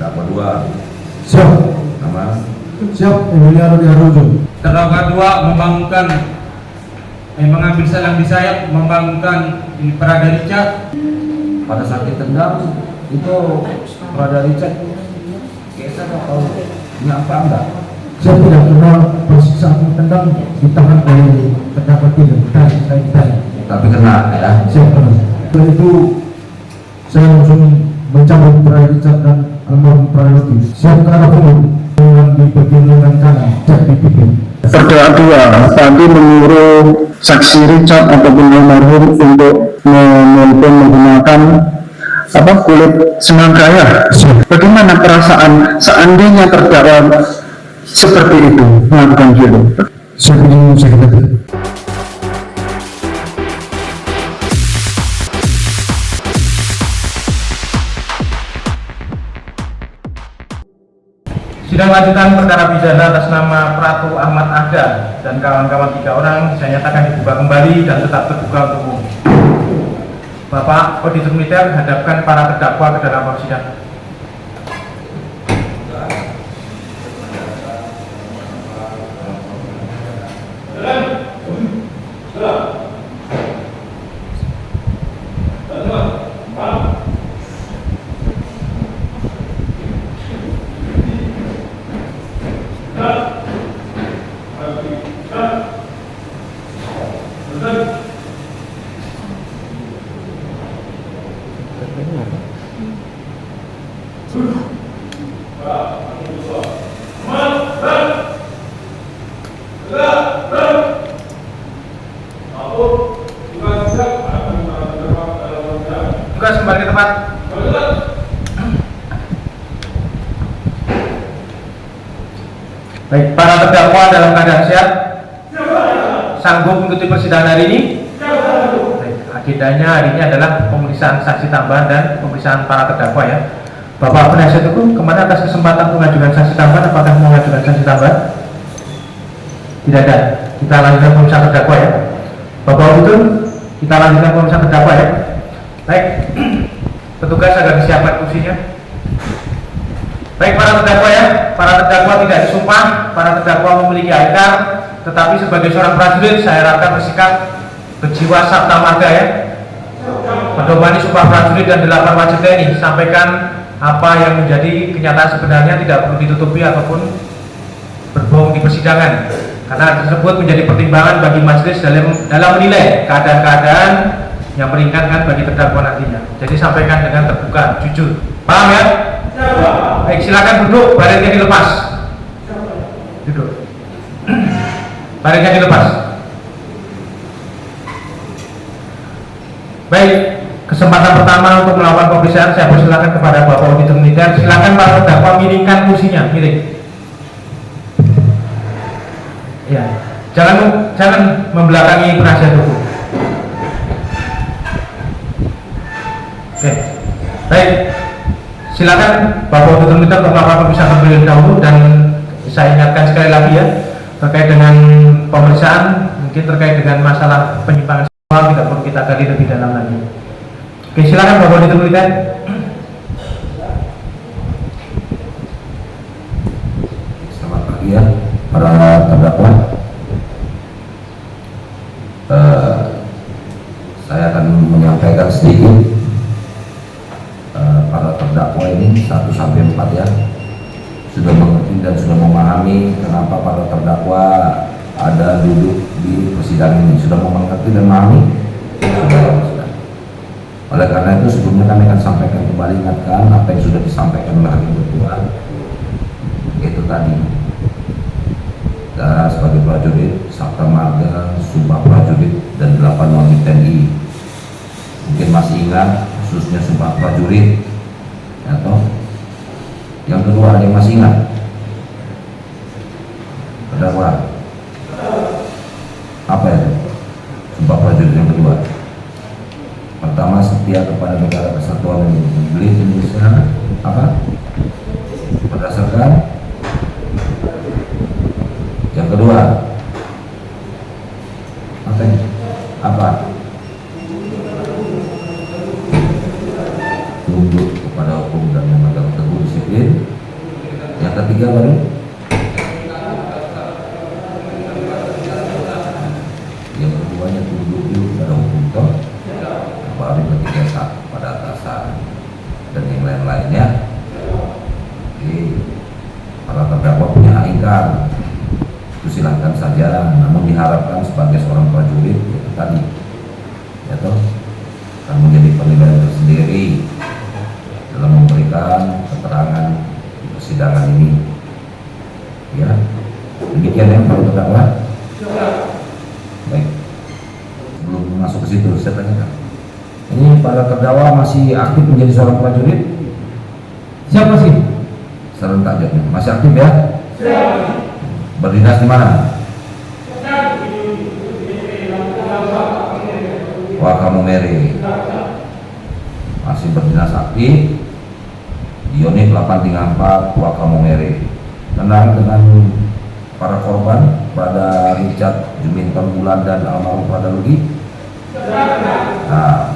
Terdakwa 2. Siap. Nama. Siap, Emiliano Diarujo. Terdakwa 2 mengambil selang di sayap, membangunkan ini Prada Richard. Pada saat ditendang itu Prada Richard geser atau nyampe enggak? Saya tidak kenal posisi saat tendang di tangan oleh terdakwa 3. Tapi kena ya. Siap kenal. Setelah itu saya langsung mencabut Prada Richard dan almarhum Prada Richard. Siap ke arah umum di bagian lengan kanan, cek di pipi. Terdakwa 2 tadi menyuruh saksi Richard ataupun almarhum untuk menelpon menggunakan kulit semangka ya. Bagaimana perasaan seandainya terdakwa seperti itu melakukan itu? Saya ingin sakit hati. Sidang lanjutan perkara pidana atas nama Pratu Ahmad Ada dan kawan-kawan 3 orang saya nyatakan dibuka kembali dan tetap terbuka untuk umum. Bapak Auditor Militer hadapkan para terdakwa ke dalam ruang sidang. Tugas kembali ke tempat. Baik, para terdakwa dalam keadaan sehat, sanggup mengikuti persidangan hari ini. Baik, agendanya hari ini adalah pemeriksaan saksi tambahan dan pemeriksaan para terdakwa ya. Bapak penasihat hukum, kemana atas kesempatan mengajukan saksi tambahan? Apakah mengajukan saksi tambahan? Tidak ada. Kita lanjutkan pemeriksaan terdakwa ya. Bapak Auditor, kita lanjutkan pemeriksaan terdakwa ya. Baik, petugas agar disiapkan kursinya. Baik para terdakwa ya, para terdakwa tidak disumpah, para terdakwa memiliki ID card, tetapi sebagai seorang prajurit saya harapkan bersikap berjiwa sabta marga ya. Pedomani sumpah prajurit dan 8 wajib TNI, sampaikan apa yang menjadi kenyataan sebenarnya, tidak perlu ditutupi ataupun berbohong di persidangan, karena tersebut menjadi pertimbangan bagi majelis dalam menilai keadaan-keadaan yang meringankan bagi terdakwa nantinya. Jadi sampaikan dengan terbuka, jujur. Paham ya? Baik, silakan duduk, baretnya dilepas. Duduk. Baretnya dilepas. Baik, kesempatan pertama untuk melakukan pemeriksaan saya persilakan kepada Bapak Auditor Militer. Silakan para terdakwa miringkan kursinya, miring. Ya, jangan membelakangi penasihat hukum. Oke, baik. Silakan Bapak Auditor Militer untuk melakukan pemeriksaan terlebih dahulu, dan saya ingatkan sekali lagi ya terkait dengan pemeriksaan, mungkin terkait dengan masalah penyimpangan seksual tidak perlu kita gali lebih dalam lagi. Oke, silakan Bapak Auditor Militer. Selamat pagi ya para terdakwa. Saya akan menyampaikan sedikit. Para terdakwa ini 1 sampai 4 ya sudah mengerti dan sudah memahami kenapa para terdakwa ada duduk di persidangan ini, sudah mengerti dan memahami. Sudah. Oleh karena itu sebelumnya kami akan sampaikan kembali, ingatkan apa yang sudah disampaikan oleh hakim ketua, itu tadi sebagai prajurit, sabta marga, sumpah prajurit dan 8 wajib TNI. Mungkin masih ingat khususnya sumpah prajurit atau yang kedua, ada yang masih ingat? Terdakwa apa ya sumpah prajurit yang kedua? Pertama, setia kepada negara kesatuan Republik Indonesia apa? Berdasarkan yang kedua apa? Tunduk kepada hukum dan memegang teguh disiplin. Yang ketiga baru yang keduanya tunduk dulu pada hukum toh, baru yang ketiga taat pada atasan dan yang lain-lainnya. Jadi para terdakwa punya hak ingkar, itu silahkan saja, namun diharapkan sebagai seorang prajurit itu tadi ya toh akan menjadi penilaian tersendiri dalam memberikan keterangan di persidangan ini ya. Demikian yang perlu terdakwa. Baik, sebelum masuk ke situ saya tanyakan, ini para terdakwa masih aktif menjadi seorang prajurit? Siapa sih? Serentak jawabnya, masih aktif ya? Berdinas di mana? Wakamumere, masih berdinas aktif di unit 834 Wakamumere. Tenang dengan para korban pada Richard Juminton Bulan dan almarhum pada Lugi. Nah,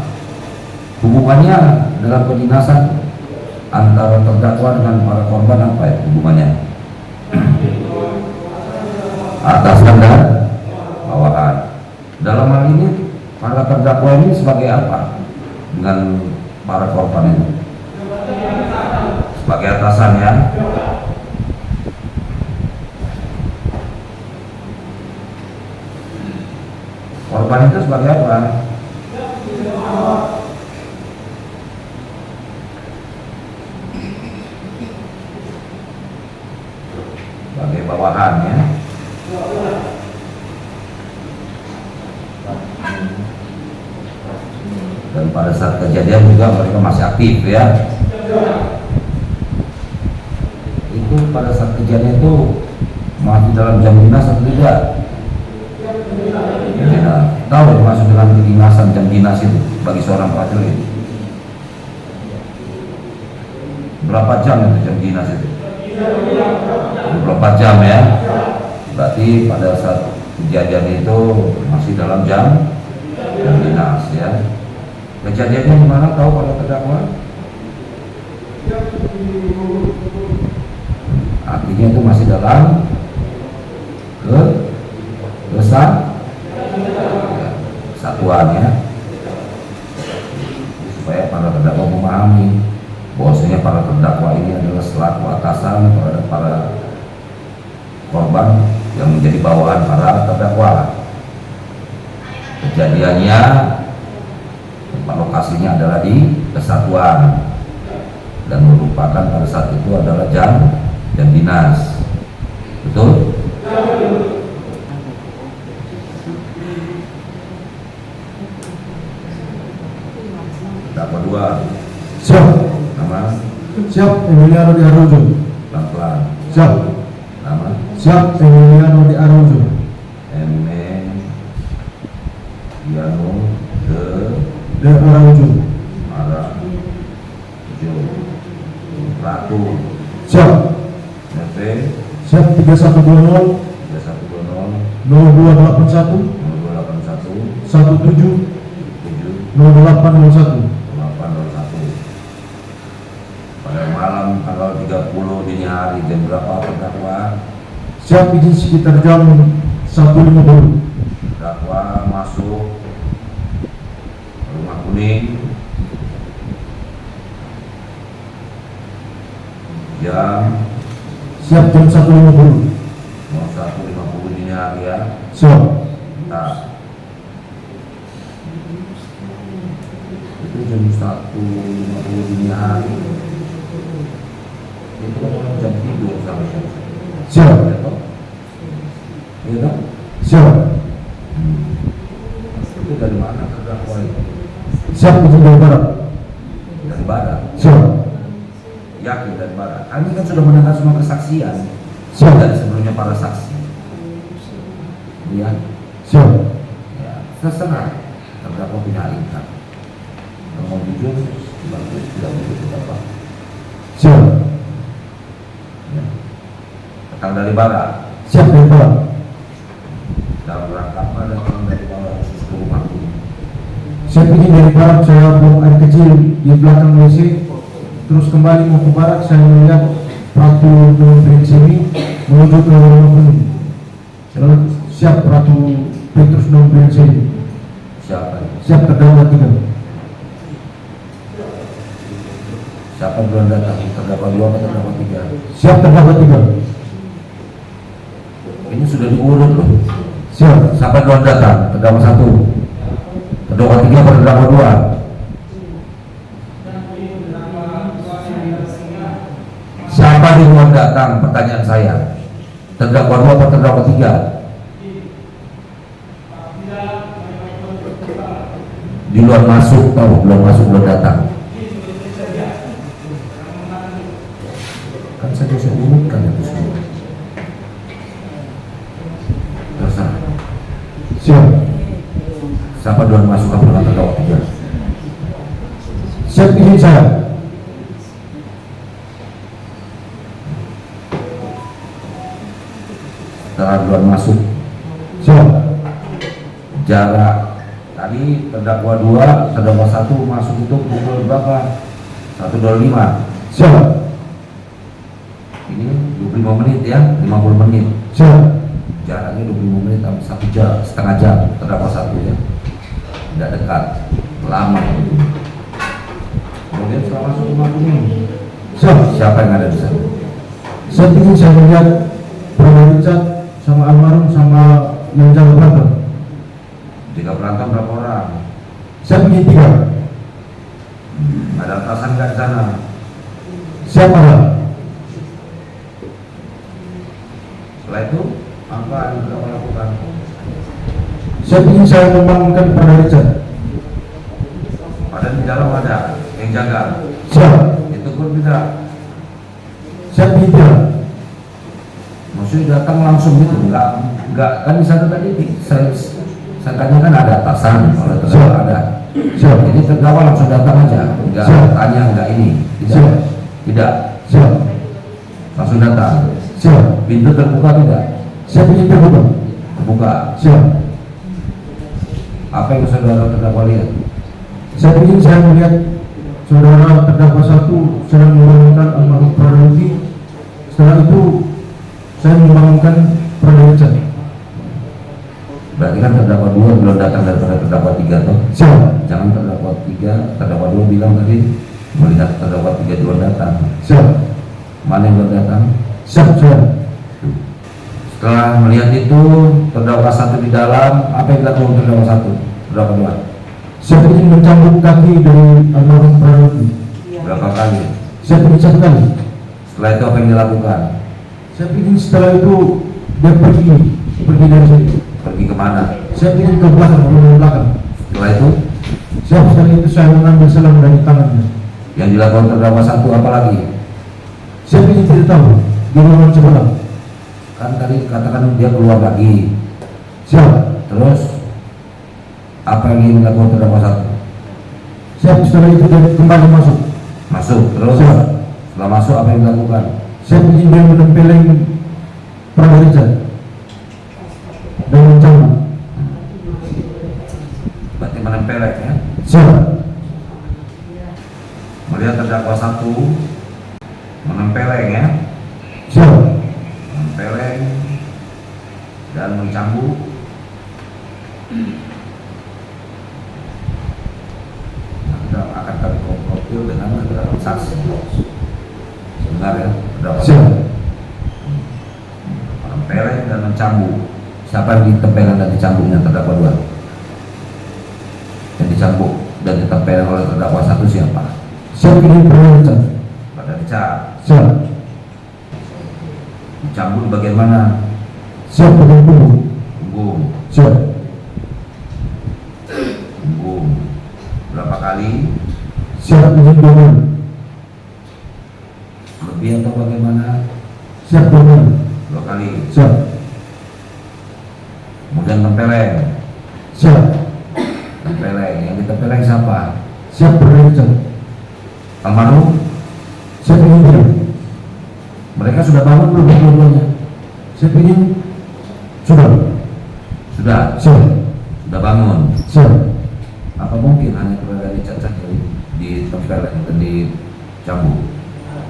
hubungannya dengan pendinasan antara terdakwa dengan para korban apa ya hubungannya? Atasan dan bawahan. Dalam hal ini para terdakwa ini sebagai apa dengan para korban ini? Sebagai atasan ya. Korban itu sebagai apa? Sebagai bawahan ya. Dan pada saat kejadian juga mereka masih aktif ya. Itu pada saat kejadian itu masih dalam jam dinas atau tidak? Tidak. Tahu masuk dalam kedinasan jam dinas itu bagi seorang prajurit. Berapa jam itu jam dinas itu? 24 jam ya. Berarti pada saat kejadian itu masih dalam jam dinas ya. Kejadiannya di mana tahu kalau terdakwa? Artinya itu masih dalam kesatuan ya. Supaya para terdakwa memahami bahwasanya para terdakwa ini adalah selaku atasan terhadap para korban yang menjadi bawahan para terdakwa. Kejadiannya tempat lokasinya adalah di kesatuan dan merupakan pada saat itu adalah jam dinas. Betul? Terdakwa dua. Siap. Nama? Siap, Emiliano Di Araujo. Pelan-pelan. Siap. Nama? Siap, Emiliano Di Araujo. Emiliano De Araujo. Ratu. Siap. NP Siap 3120 3120 0281 0281 17 7 0801. 801 pada malam tanggal 30 dini hari jam berapa terdakwa? Siap, izin sekitar jam 1.50. Terdakwa masuk Rumah Kuning jam Siap jam 1.50. 1.50 dini hari ya. Siap. Nah, itu jam 1.50 dini hari. Itu jam tidur seharusnya. Siap. Ya toh? Iya toh? Siap. Itu dari mana terdakwa itu? Siap, izin dari barat. Dari barat. Siap. Yakin dari barat. Kami kan sudah mendengar semua kesaksian Siap. dari sebelumnya para saksi. Iya. Siap. Ya, terserah terdakwa punya ingkar. Kalau mau jujur, bagus, tidak boleh terdakwa. Siap. Ya. Datang dari barat. Siap dari barat. Dalam rangka apa datang dari barat khusus ke Rumah Kuning? Siap, izin dari barat. Saya buang air kecil di belakang WC. Terus kembali mau ke barat, saya melihat Pratu non Prinsini menuju ke rumah penuh. Siap Pratu Petrus non Prinsini. Siapa? Siap terdakwa 3. Siapa belum datang? Terdakwa 2 atau terdakwa 3? Siap terdakwa 3. Ini sudah diurut loh. Siap. Siapa belum datang? Terdakwa 1, terdakwa 3 atau terdakwa 2? Siapa di luar datang? Pertanyaan saya. Terdakwa 2 atau terdakwa 3? Di luar masuk, tahu belum masuk belum datang. Kan saya bisa urutkan itu semua. Terserah. Siap. Siapa duluan masuk ke belakang terdakwa 3? Siap izin saya. Setelah duluan masuk, Siap. jarak tadi terdakwa 2, terdakwa 1 masuk itu pukul berapa? 1.25. Siap. Ini 25 menit ya, 50 menit. Siap. Jaraknya 25 menit sampai 1 jam, setengah jam terdakwa 1 ya. Tidak dekat, lama. Kemudian setelah masuk rumah kuning, Siap. siapa yang ada di sana? Saat ini saya melihat Brother Richard sama almarhum sama yang jaga berantem. Jika berantem berapa orang? Siap ini 3. Ada atasan nggak di sana? Siap ada. Setelah itu apa yang terdakwa lakukan? Siap ini saya membangunkan Brother Richard. Pada di dalam ada yang jaga. Siap. Itu pun tidak. Siap ini 3. Maksudnya datang langsung gitu, enggak kan di sana tadi saya tanyakan ada atasan, kalau terdakwa ada. Siap. Jadi terdakwa langsung datang aja, enggak Siap. tanya enggak ini, tidak, Siap. tidak, Siap. langsung datang. Siap. Pintu terbuka tidak? Siap ini terbuka. Terbuka. Siap. Apa yang saudara terdakwa lihat? Saat ini saya melihat saudara terdakwa 1 sedang membangunkan almarhum Brother Luki. Setelah itu saya membangunkan Brother Richard. Berarti kan terdakwa 2 belum datang daripada terdakwa 3 toh? Siap. Jangan terdakwa 3, terdakwa 2 bilang tadi melihat terdakwa 3 belum datang. Siap. Mana yang belum datang? Siap. Siap. Setelah melihat itu terdakwa 1 di dalam, apa yang dilakukan terdakwa 1? Terdakwa 2? Siap ini mencambuk kaki dari almarhum Brother Luki. Berapa kali? Siap ini 1 kali. Setelah itu apa yang dilakukan? Siap ini setelah itu dia pergi dari sini. Pergi kemana? Siap ini ke belakang, belakang. Setelah itu Siap setelah itu saya mengambil selang dari tangannya. yang dilakukan terdakwa 1 apa lagi? Siap ini tidak tahu di ruangan sebelah. Kan tadi katakan dia keluar lagi. Siap. Terus apa yang dilakukan terdakwa 1? Siap setelah itu dia kembali masuk. Masuk. Terus Siap. setelah masuk apa yang dilakukan? Siap ini dia menempeleng Brother Richard dan mencambuk. Berarti menempelek ya. Siap. Melihat terdakwa 1 menempeleng ya. Siap. Menempeleng dan mencambuk. Nah, kita akan kami konfrontir dengan keterangan saksi. Benar ya, terdakwa Siap. menempeleng dan mencambuk. Siapa yang ditempeleng dan dicambuknya terdakwa 2? Yang dicambuk dan ditempeleng oleh terdakwa 1 siapa? Siap ini Brother Richard. Pada Richard. Siap. Dicambuk di bagian mana? Siap dengan punggung. Punggung. Siap. Punggung. Berapa kali? Siap izin 2 kali. Lebih atau bagaimana? Siap 2 kali. 2 kali. Siap. Kemudian tempeleng. Siap. Tempeleng. Yang ditempeleng siapa? Siap Brother Richard. Almarhum. Siap ingin dia. Mereka sudah bangun belum dua-duanya? Siap ingin. Sudah. Sudah. Siap. Sudah bangun. Siap. Apa mungkin hanya keluarga Richard saja ditempeleng dan dicambuk?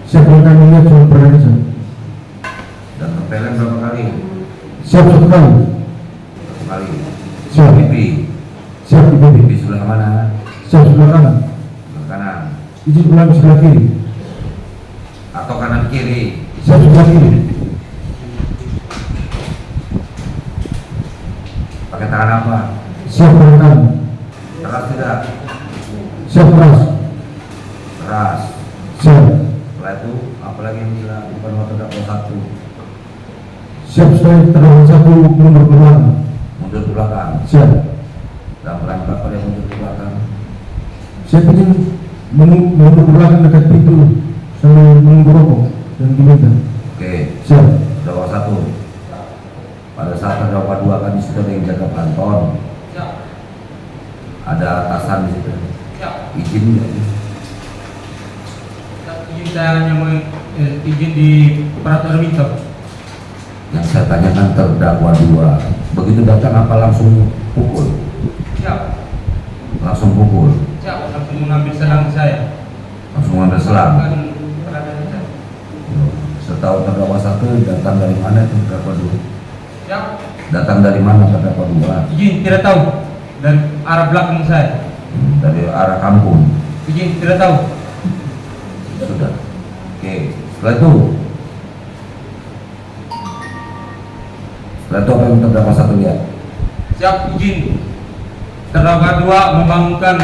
Siap yang kami lihat cuma Brother Richard. Siap satu kali. Satu kali. Siap. Pipi. Siap di Pipi pipi. sebelah mana? Siap sebelah kanan. Sebelah kanan. Izin pulang sebelah kiri. Atau kanan kiri. Siap sebelah kiri. Pakai tangan apa? Siap tangan kanan. Keras tidak? Siap keras. Keras. Siap. Setelah itu apalagi yang dilakukan waktu terdakwa satu? Siap setelah terdakwa satu mundur ke belakang. Mundur ke belakang. Siap. Dalam rangka pada mundur ke belakang. Siap izin mundur ke belakang dekat pintu sambil menunggu rokok dan diminta. Oke. Siap. Terdakwa satu. Pada saat terdakwa dua kan di situ ada yang jaga pelantun. Ada atasan di situ. Izin nggak? Izin saya hanya izin di peraturan itu. Yang saya tanyakan terdakwa dua. Begitu datang apa langsung pukul? Siap. Langsung pukul. Siap. Langsung mengambil selang saya. Langsung ngambil selang. Kan berada di sana. Setahu terdakwa satu datang dari mana itu terdakwa dua? Siap. Datang dari mana terdakwa dua? Izin tidak tahu. Dari arah belakang saya. Dari arah kampung. Izin tidak tahu. Sudah. Oke. Setelah itu apa yang terdakwa satu lihat? Siap izin. Terdakwa dua membangunkan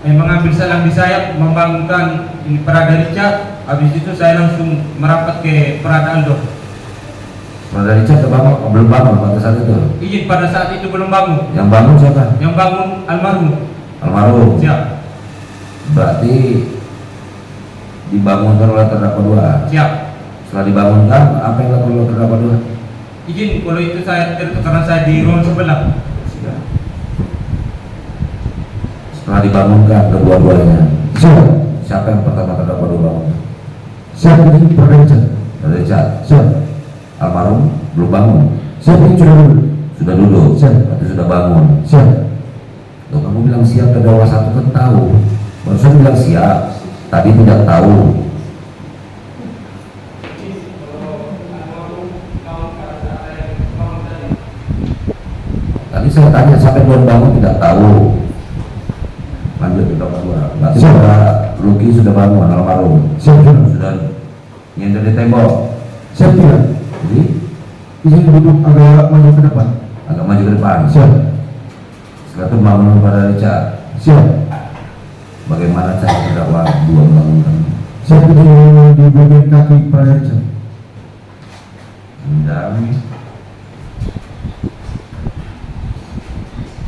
mengambil selang di sayap, membangunkan ini Prada Richard. Habis itu saya langsung merapat ke Prada Aldo. Prada Richard belum bangun pada saat itu. Izin pada saat itu belum bangun. Yang bangun siapa? Yang bangun almarhum. Almarhum. Siap. Berarti dibangunkan oleh terdakwa dua. Siap. Setelah dibangunkan, apa yang dilakukan oleh terdakwa dua? Izin kalau itu saya karena saya di ruang sebelah. Sudah. Setelah dibangunkan kedua-duanya, Siap. siapa yang pertama terdakwa dua bangun? Siap izin periksa. Prada Richard. Siap. Almarhum belum bangun. Siap izin sudah dulu. Sudah duduk. Siap. Berarti sudah bangun. Siap. Loh, kamu bilang siap terdakwa satu kan tahu. Barusan bilang siap. Tadi tidak tahu. Tadi saya tanya siapa yang belum bangun tidak tahu. Lanjut ke terdakwa dua. Berarti Siap. saudara Luki sudah bangun almarhum. Siap sudah. Sudah nyender di tembok. Siap tidak. Jadi Izin duduk agak maju ke depan. agak maju ke depan. Siap. Setelah itu bangun pada Richard. Siap. Bagaimana cara terdakwa dua membangunkan? Siap izin di bagian kaki periksa. Tendang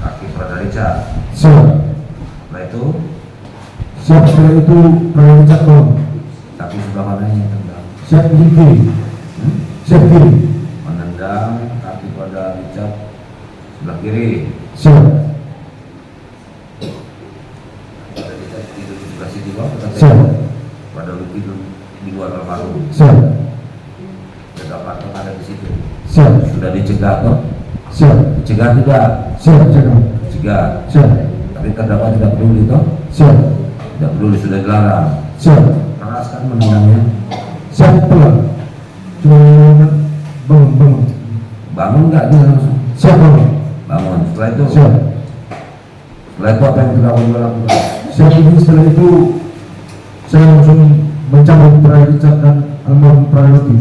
kaki pada Richard. Siap. Setelah itu Siap setelah itu periksa tolong. kaki sebelah mananya tendang. Siap izin kiri. Siap kiri. Menendang kaki pada Richard sebelah kiri. Siap. Pada Richard tidur di sebelah sini bawah. Siap. Pada Luki di luar almarhum. Siap. Jaga patung ada di situ. Siap. Sudah dicegah toh? Siap. Dicegah tidak? Siap jaga. Cegah. Siap. Tapi terdakwa tidak peduli toh? Siap. Tidak peduli, sudah dilarang. Siap. Keras kan menendangnya. Siap pelan. Cuma bangun. Bangun nggak dia langsung? Siap bangun. Bangun. Setelah itu Siap. setelah itu apa yang terdakwa dua lakukan? Siap izin setelah itu saya langsung mencabut periksa dan almarhum Prayoti.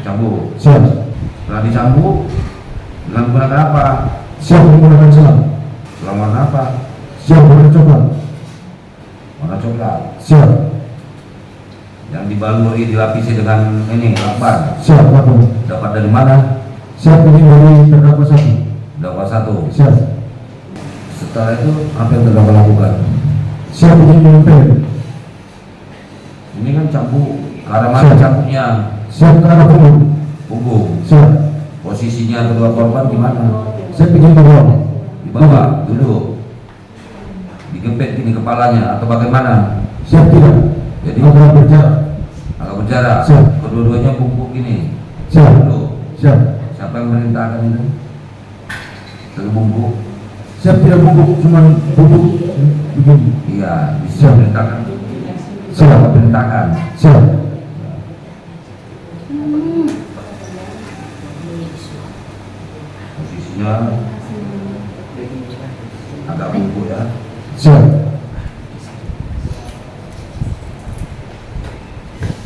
Cambuk. Siap. Setelah dicambuk dengan menggunakan apa? Siap menggunakan selang. Selang warna apa? Siap warna coklat. Warna coklat. Siap. Yang dibaluri dilapisi dengan ini lakban. Siap lapor. Dapat dari mana? Siap izin dari terdakwa satu. Terdakwa satu. Siap. Setelah itu apa yang terdakwa lakukan? Siap izin menempel. Ini kan cambuk. Ke arah mana Siap. cambuknya? Siap ke arah punggung. Punggung. Siap. Posisinya kedua korban di mana? Siap izin ke bawah. Di bawah, duduk. Digempet gini kepalanya atau bagaimana? Siap tidak. Jadi Agak berjarak. agak berjarak. Siap. Kedua-duanya bungkuk gini. Siap. Duduk. Siap. Siapa yang merintahkan itu? Satu bungkuk. Siap tidak bubuk, cuman bubuk begini. Iya, bisa Siap. merintahkan. Siap. Siapa perintahkan? Siap. punggungnya agak bungkuk ya. Siap.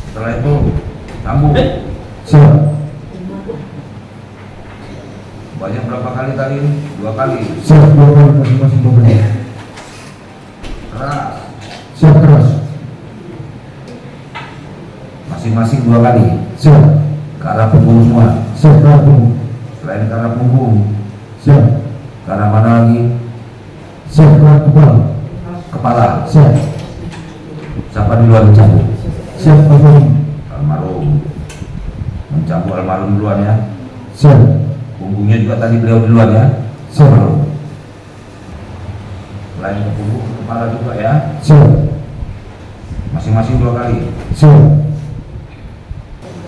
Setelah itu sambung. Siap. Banyak berapa kali tadi? 2 kali. Siap 2 kali masing-masing 2 kali. Keras. Siap keras. Masing-masing 2 kali. Siap. Ke arah punggung semua. Siap ke arah punggung. Selain ke arah punggung, Siap. ke arah mana lagi? Siap ke arah kepala. Kepala. Siap. Siapa duluan mencambuk? Siap almarhum. Almarhum. Mencambuk almarhum duluan ya. Siap. Punggungnya juga tadi beliau duluan ya. Siap. Almarhum. Selain ke punggung, ke kepala juga ya. Siap. Masing-masing 2 kali. Siap.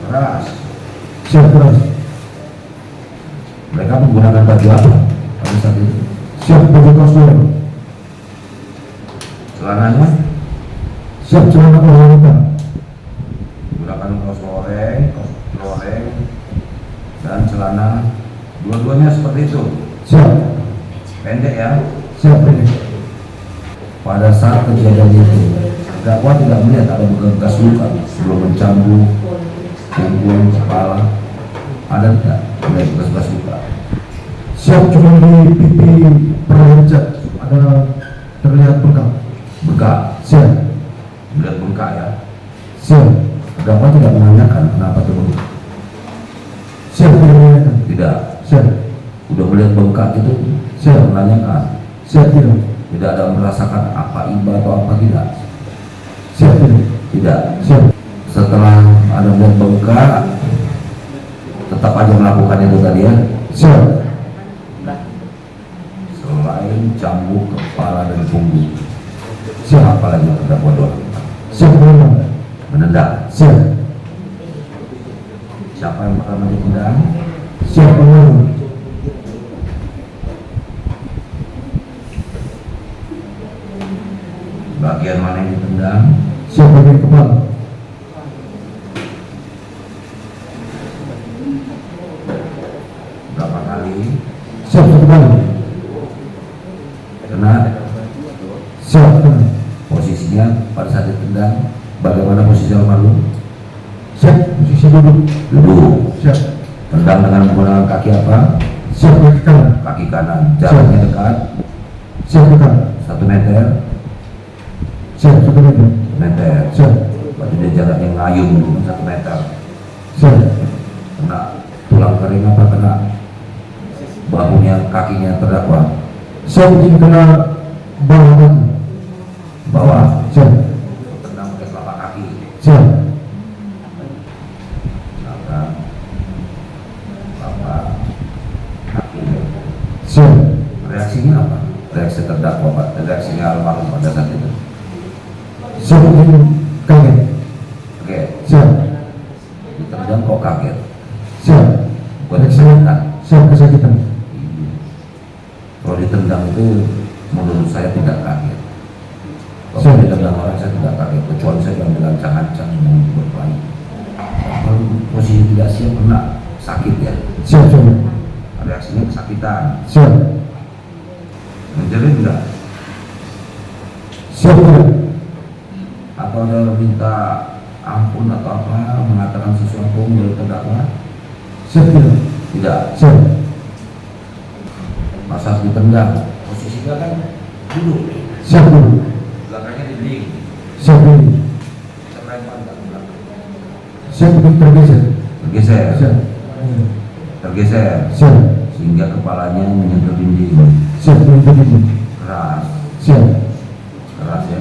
Keras. Siap keras. Mereka menggunakan baju apa pada saat itu? Siap baju kaos goreng. Celananya Siap celana wanita. menggunakan kaos loreng dan celana, dua-duanya seperti itu, Siap. pendek ya. Siap ini. Pada saat kejadian itu terdakwa tidak melihat ada bekas luka sebelum mencambuk punggung, kepala, ada tidak melihat bekas luka? Siap cuma di pipi perlencat ada terlihat bengkak. Bengkak, Siap. melihat bengkak ya. Siap. Terdakwa tidak menanyakan kenapa itu bengkak. Siap menanyakan. Tidak, Siap. udah melihat bengkak itu Siap. menanyakan. Siap tidak. Tidak ada merasakan apa iba atau apa, tidak. Siap tidak. Tidak. Siap. Setelah ada melihat bengkak, tetap aja melakukan itu tadi ya. Siap. Selain cambuk kepala dan punggung, Siap. apa lagi yang terdakwa doang? Siap menendang. Menendang. Siap. Siapa yang pertama ditendang? Siap menendang. Bagian mana yang ditendang? Siap bagian kepala. Berapa kali? Siap 1 kali. Kena. Siap kena. Posisinya pada saat ditendang, bagaimana posisi almarhum? Siap posisi duduk. Duduk. Siap. Tendang dengan menggunakan kaki apa? Siap kaki kanan. Kaki kanan. Jaraknya dekat, Siap dekat. 1 meter. Siap 1 meter. Meter. Siap. Berarti dia jaraknya ngayun 1 meter. Siap. Kena tulang kering apa kena bahunya, kakinya terdakwa? Siap izin kena bawah kaki. Bawah. Siap. Tendang pakai telapak kaki. Siap. Belakang. Telapak kaki. Siap. Reaksinya apa? Reaksi terdakwa Pak, reaksinya almarhum pada saat itu. Siap izin kaget. Oke, Siap. ditendang kok kaget? Siap. Bukan kesakitan. Siap kesakitan. Kalau ditendang itu menurut saya tidak kaget. Kalau Siap. ditendang orang saya tidak kaget, kecuali saya yang ancang-ancang mau berkelahi. Kalau posisi tidak siap kena sakit ya. Siap. Siap. Reaksinya kesakitan. Siap. Menjerit enggak? Siap tidak. Atau ada minta ampun atau apa, mengatakan sesuatu menurut terdakwa? Siap tidak. Tidak. Siap. Pas saat ditendang, posisinya kan duduk, Siap dulu. belakangnya dinding, Siap ini. terlempar ke belakang, Siap izin tergeser. tergeser, Siap. tergeser, Siap. sehingga kepalanya menyentuh dinding. Siap izin izin. Keras, Siap. keras ya.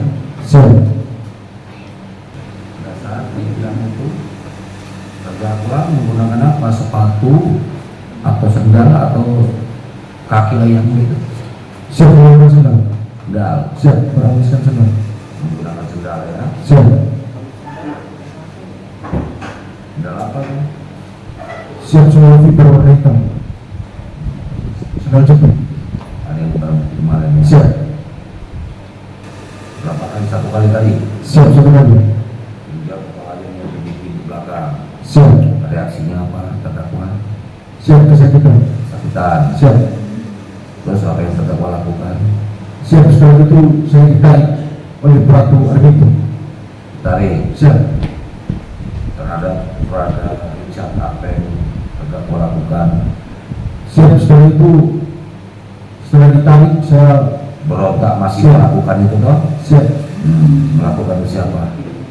Siap. Pada saat ditendang itu, terdakwa menggunakan apa? Sepatu atau sendal atau kaki layang itu? Siap menggunakan sendal. Sendal, Siap beraliskan sendal. menggunakan sendal ya. Siap. Sendal apa ya? Siap semua fiber warna hitam. Sendal jepit. Ada yang barang bukti kemarin ya. Siap. Berapa kali? 1 kali tadi. Siap 1 kali. Hingga kepalanya yang di belakang. Siap. Reaksinya apa terdakwa? Siap kesakitan. Kesakitan. Siap. Terus apa yang terdakwa lakukan? Siap, setelah itu saya ditarik oleh pelaku itu. Tarik Siap. terhadap Richard, apa yang terdakwa lakukan? Siap, setelah itu setelah ditarik saya Berontak masih Siap. melakukan itu toh? siap. Melakukan ke siapa?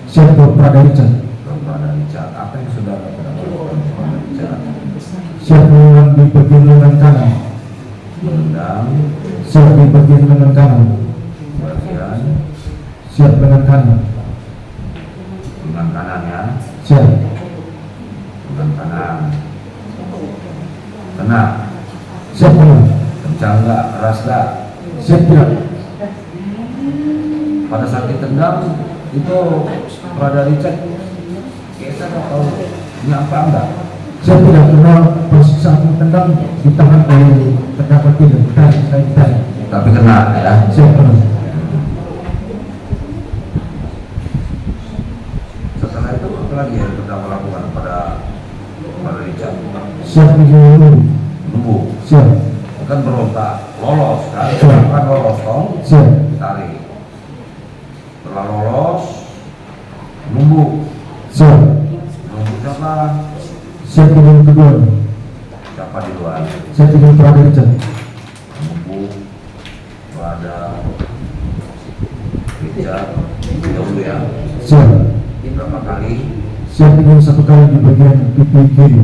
Siap ke Prada Richard. Kepada Richard. Apa yang saudara terdakwa lakukan kepada Richard? Siap menendang di bagian lengan kanan. Menendang Siap di bagian lengan kanan. bagian Siap lengan kanan. lengan kanan ya, Siap. lengan kanan. Kena, Siap menang. kencang nggak, keras nggak? Siap tidak. Pada saat ditendang itu Prada Richard kita nggak tahu nyampe enggak? Saya tidak kenal posisi saat tendang ditahan oleh terdakwa tidak. Saya ditarik. Tapi kena ya. Siap menang. Setelah itu apa lagi yang terdakwa lakukan pada Richard? Siap menunggu. Nunggu, Siap. kan berontak, lolos kan? Siap. Kan lolos toh? Siap. Ditarik. Setelah lolos, nunggu. Siap. Nunggu siapa? Siap dengan kedua. Siapa di luar? Saya dengan Prada Richard. Nunggu. Ada Richard. Dulu ya. Siap. Berapa kali? Siap dengan satu kali di bagian pipi kiri.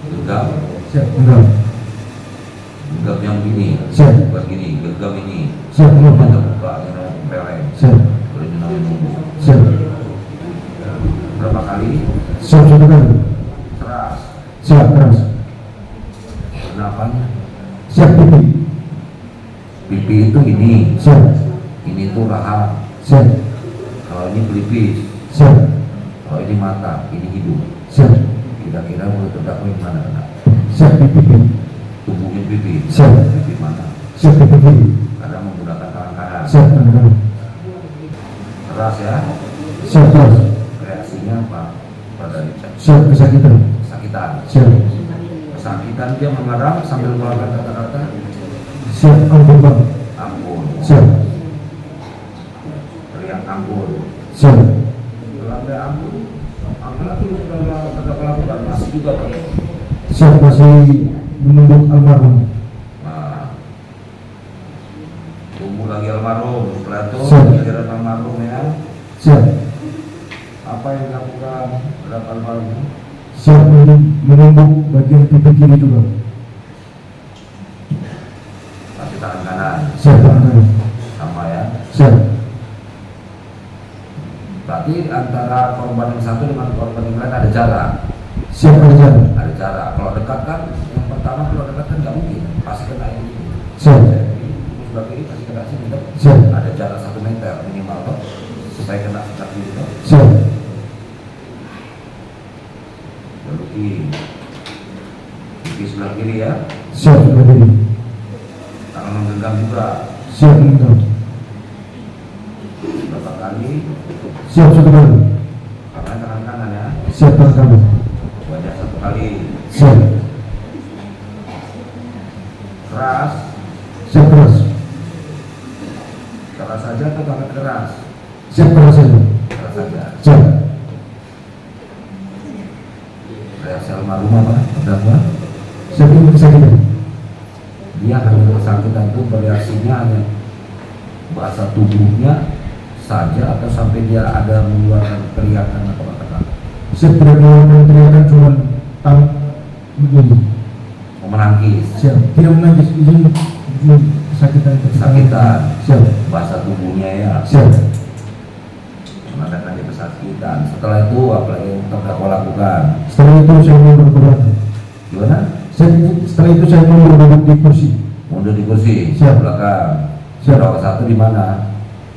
Genggam. Siap menang. Genggam yang gini. Siap. Bukan gini. Genggam ini. Siap Kita menang. buka peleng. Siap. Boleh nunggu. Siap. Berapa kali? Siap satu kali. Keras. Siap keras. Kenapa? Siap pipi. Pipi itu ini. Siap. Ini tuh rahang. Siap. Kalau ini pelipis. Siap. Kalau ini mata. Ini hidung. Siap. Kira-kira menurut terdakwa yang mana kena? Siap di pipi. Tumbuhin pipi. Siap. Pipi mana? Siap pipi kiri. Karena menggunakan tangan kanan. Siap menang. Keras ya. Siap keras. Reaksinya apa? Pada Richard. Siap kesakitan. Kesakitan. Siap. Kesakitan dia mengadang sambil mengeluarkan kata-kata Siap ampun bang. ampun. Siap. Teriak ampun. Siap. Lantai ampun. Ampun itu sudah terdakwa lakukan masih juga kan? Siap masih menunggu almarhum. Nah, tunggu lagi almarhum. Setelah itu Siap. giliran almarhum ya. Siap. Apa yang dilakukan terhadap almarhum? Siap menunggu bagian pipi kiri juga. Pakai tangan kanan Siap tangan. sama ya. Siap. Berarti antara korban yang satu dengan korban yang lain ada jarak. Siap kerja. Ada jarak. Kalau dekat kan, yang pertama kalau dekat kan nggak mungkin pasti kena ini. Siap. Sebelah kiri pasti kena sini kan? Siap. Ada jarak 1 meter minimal toh, supaya kena sebelah kiri toh. Siap. Lalu kiri sebelah kiri ya. Siap berdiri. Tangan menggenggam juga. Siap menang. Berapa kali? Siap satu kali. Karena tangan kanan ya. Siap tangan kanan. Wajah 1 kali. Siap. Keras. Siap keras. Keras saja atau tangan keras? Siap keras saja. Keras saja. Siap. Reaksi almarhum apa? Terdakwa? Siap ini kesakitan. Dia hanya kesakitan itu bereaksinya hanya bahasa tubuhnya saja atau sampai dia ada mengeluarkan teriakan atau kata-kata? Siap tidak mengeluarkan teriakan cuma begini. Mau menangis, Siap. Tidak menangis izin kesakitan. kesakitan, Siap. bahasa tubuhnya ya Siap. menandakan dia kesakitan. Setelah itu apa yang terdakwa lakukan? Setelah itu saya mundur ke belakang. Gimana? Setelah itu saya mundur duduk di kursi. Mundur di kursi, Siap. belakang. Siap. Terdakwa satu di mana?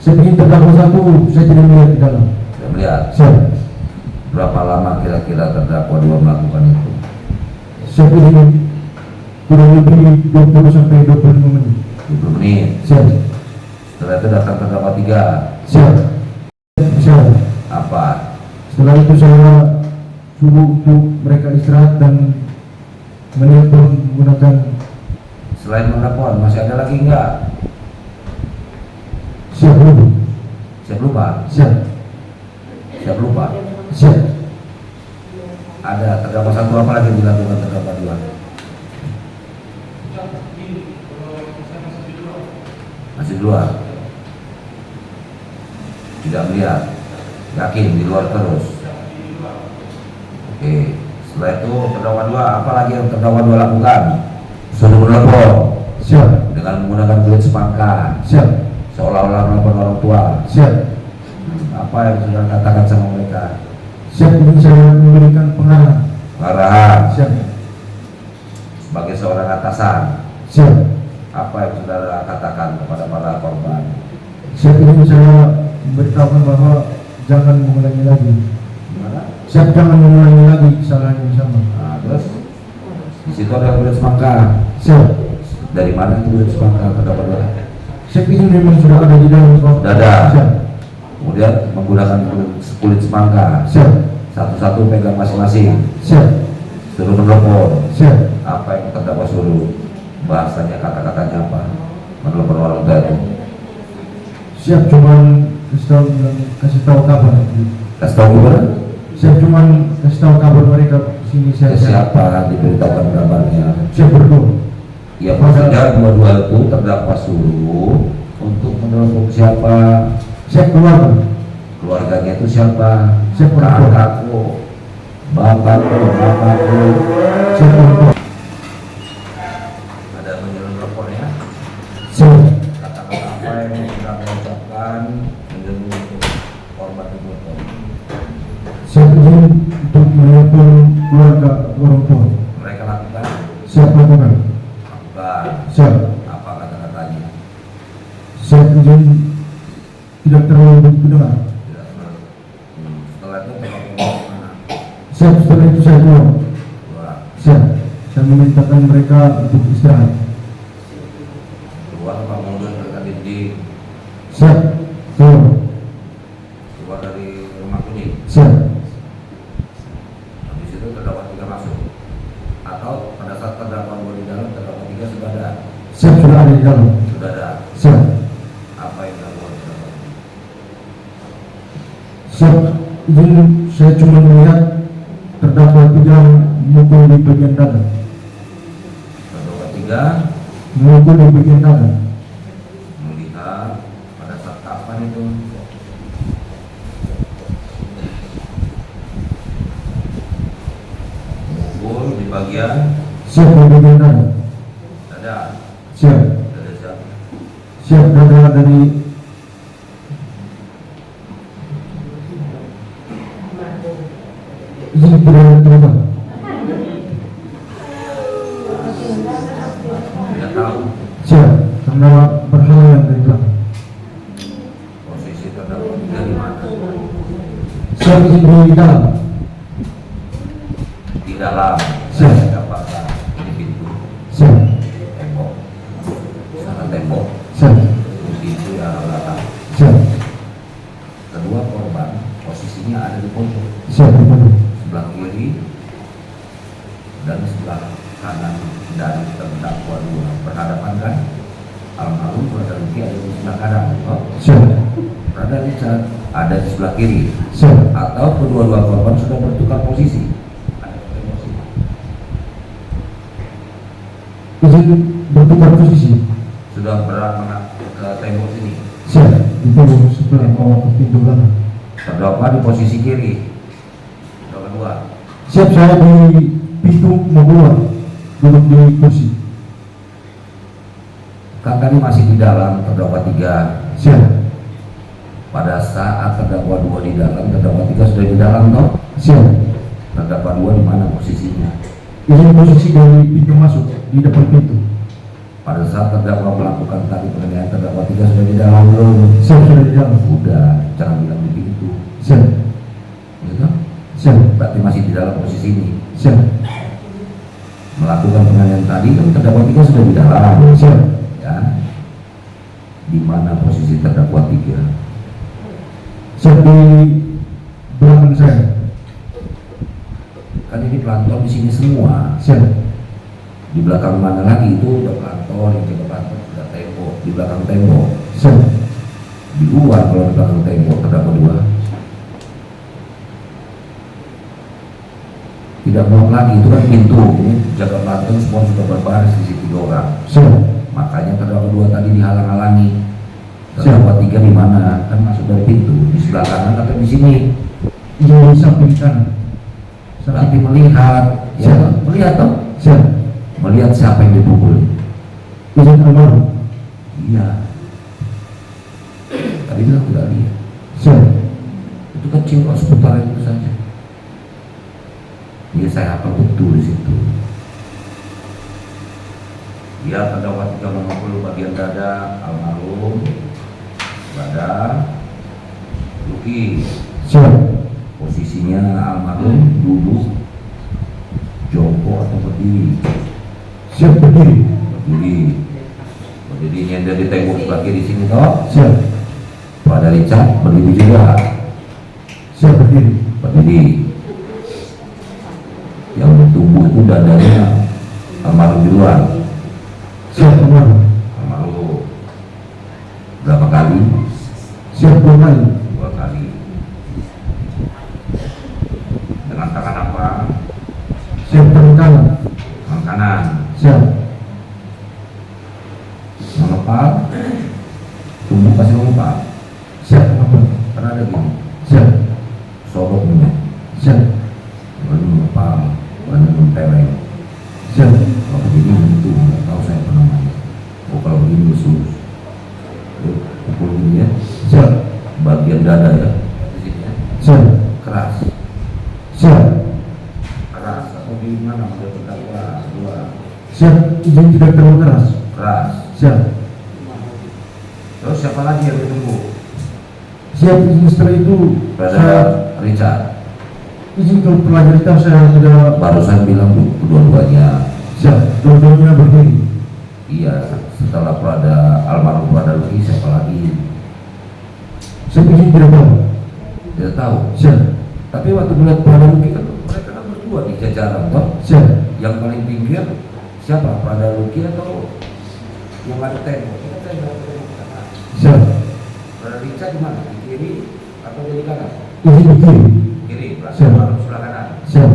Saya ingin terdakwa satu, saya tidak melihat di dalam. Saya melihat. Siap. Berapa lama kira-kira terdakwa dua melakukan itu? Saya ingin kurang lebih 20 sampai 25 menit. 20 menit. Siap. Setelah itu datang terdakwa 3. Siap. Siap. Apa? Setelah itu saya suruh untuk mereka istirahat dan menelpon menggunakan Selain menelpon, masih ada lagi enggak? Siap dulu. Siap lupa? Siap. Siap lupa? Siap. Ada terdakwa satu, apa lagi yang dilakukan terdakwa dua? Masih di luar? Tidak melihat? Yakin di luar terus? Oke, setelah itu terdakwa dua, apa lagi yang terdakwa dua lakukan? Sudah menelpon Siap. dengan menggunakan kulit semangka, Siap. seolah-olah menelpon orang tua. Siap. Apa yang sudah katakan sama mereka? Siap, ingin saya memberikan pengarahan. Arahan Siap. sebagai seorang atasan, Siap. apa yang saudara katakan kepada para korban? Siap, ingin saya memberitahukan bahwa jangan mengulangi lagi. Gimana? Siap, jangan mengulangi lagi kesalahan yang sama. Nah, terus di situ ada kulit semangka. Siap. Dari mana itu kulit semangka terdakwa dua? Siap, ini memang sudah ada di dalam kok. Sudah ada. Siap. Kemudian menggunakan kulit semangka, Siap. satu-satu pegang masing-masing, Siap. suruh menelpon. Siap. Apa yang terdakwa suruh? Bahasanya, kata-katanya apa? Menelpon orang tua itu. Siap, cuman kasih tahu kabar. Kasih tahu gimana? Siap, cuman kasih tahu kabar mereka sini Ke saya. siapa diberitakan kabarnya? Siap berdua. Ya maksudnya dua-dua itu terdakwa suruh untuk menelpon siapa? Siap keluarga. Keluarganya itu siapa? Siap orang tua. Kakakku, bapakku, mamaku. Siap berdua. Ada menyuruh telepon ya. Siap. Kata-kata apa yang sudah mengucapkan menyuruh korban telepon? Siap izin untuk menelpon keluarga orang tua. Mereka lakukan Siap lakukan. Siap. apa kata-katanya? Siap izin tidak terlalu begitu dengar. Tidak pernah. Setelah itu telepon mana? Siap, setelah itu saya keluar. Keluar. Siap. Saya memintakan mereka untuk istirahat. Keluar apa mundur mereka dinding? Siap. Keluar. Keluar dari rumah kuning. Siap. Habis itu terdakwa tiga masuk. Atau pada saat terdakwa dua di dalam, terdakwa tiga sudah ada. Siap, sudah ada di dalam. Sudah ada. Siap. Apa yang dilakukan terdakwa? Siap. Izin saya cuma melihat terdakwa tiga memukul di bagian dada. Terdakwa tiga Memukul di bagian dada. melihat pada saat kapan itu? Mukul di bagian Siap, di bagian dada. dada. Siap. Dada siapa? Siap, dada dari izin tidak terima. Tidak tahu Siap, karena berhalangan dari belakang. posisi terdakwa tiga di mana. Siap, izin di dalam. Di dalam. Siap. Apakah ini pintu, Siap. tembok, sana tembok, Siap. pintu yang arah belakang. Siap. Kedua korban posisinya ada di pojok Siap, betul. sebelah kiri dan sebelah kanan dari terdakwa dua berhadapan kan. Almarhum Saudara Luki ada di sebelah kanan, oh, Siap. Saudara Richard ada di sebelah kiri, Siap. atau kedua-dua korban sudah bertukar posisi. Ada emosi. Izin bertukar posisi. Sudah berat ke tembok sini. Siap. Itu sebelah bawah pintu belakang. Terdakwa di posisi kiri. Terdakwa dua. Siap, saya di pintu mau keluar. Duduk di kursi. Kan tadi masih di dalam terdakwa tiga. Siap. Pada saat terdakwa dua di dalam, terdakwa tiga sudah di dalam toh. Siap. Terdakwa dua di mana posisinya? Izin posisi dari pintu masuk di depan pintu. Pada saat terdakwa melakukan tadi penganiayaan, terdakwa tiga sudah di dalam belum? Siap, sudah di dalam. Sudah, jangan bilang di pintu. Siap. Gitu? Siap. Berarti masih di dalam posisi ini. Siap. Melakukan penganiayaan tadi kan terdakwa tiga sudah di dalam. Siap. Ya. Di mana posisi terdakwa tiga? Siap, di belakang saya. Kan ini pelantau di sini semua. Siap. Di belakang mana lagi itu udah kantor, yang jaga kantor sudah tembok, di belakang tembok. Siap. Di luar kalau di belakang tembok terdakwa 2. Tidak muat lagi, itu kan pintu, ini jaga kantor semua sudah berbaris di situ 2 orang. Siap. Makanya terdakwa 2 tadi dihalang-halangi. Terdakwa 3 di mana? Kan masuk dari pintu, di sebelah kanan atau di sini. Izin disampaikan. Berarti melihat, ya melihat toh, Siap. melihat siapa yang dipukul. Izin almarhum. Iya. Tadi bilang tidak lihat. Siap. Itu kecil kok seputar itu saja. Iya saya hafal betul di situ. Dia terdakwa 350 bagian dada almarhum, dada, Luki. Siap. Posisinya almarhum duduk, jongkok atau berdiri. Siap berdiri. Berdiri. Berdirinya dari tembok sebelah kiri sini toh. Siap. Pada Richard berdiri juga. Siap berdiri. Berdiri. Yang bertumbuh itu dadanya almarhum duluan. Siap almarhum. Almarhum berapa kali? Siap 2 kali. 2 kali. Dengan tangan apa? Siap tangan kanan. Tangan kanan. Siap. Mengepal. Tubuh kasih mengepal. Siap mengepal. Karena ada gini. Siap. Sorok ini. Siap. Baru mengepal. Baru menteleng. Siap. Kalau begini itu nggak tahu saya apa namanya. Oh kalau begini lurus. Pukul gini ya. Siap. Bagian dada ya. Di sini ya. Siap. Keras. Siap. Keras atau di mana ada terdakwa 2. Siap. Izin tidak terlalu keras. Keras. Siap. Terus siapa lagi yang ditunggu? Siap. Izin setelah itu Pada saya Richard. izin ke pelajari tahu saya sudah. Barusan bilang kedua-duanya. Siap. Dua-duanya berdiri. Iya. Setelah pada almarhum pada Luki siapa lagi? Saya izin tidak tahu. Tidak tahu. Siap. Tapi waktu melihat pada Luki kan mereka kan berdua di jajaran toh. Siap. Yang paling pinggir siapa? Pada Luki atau yang ada tembok? Kita tembok kanan. Siap. Pada Richard di mana? Di kiri atau di kanan? Izin di kiri. Kiri. Berarti Siap. almarhum sebelah kanan. Siap.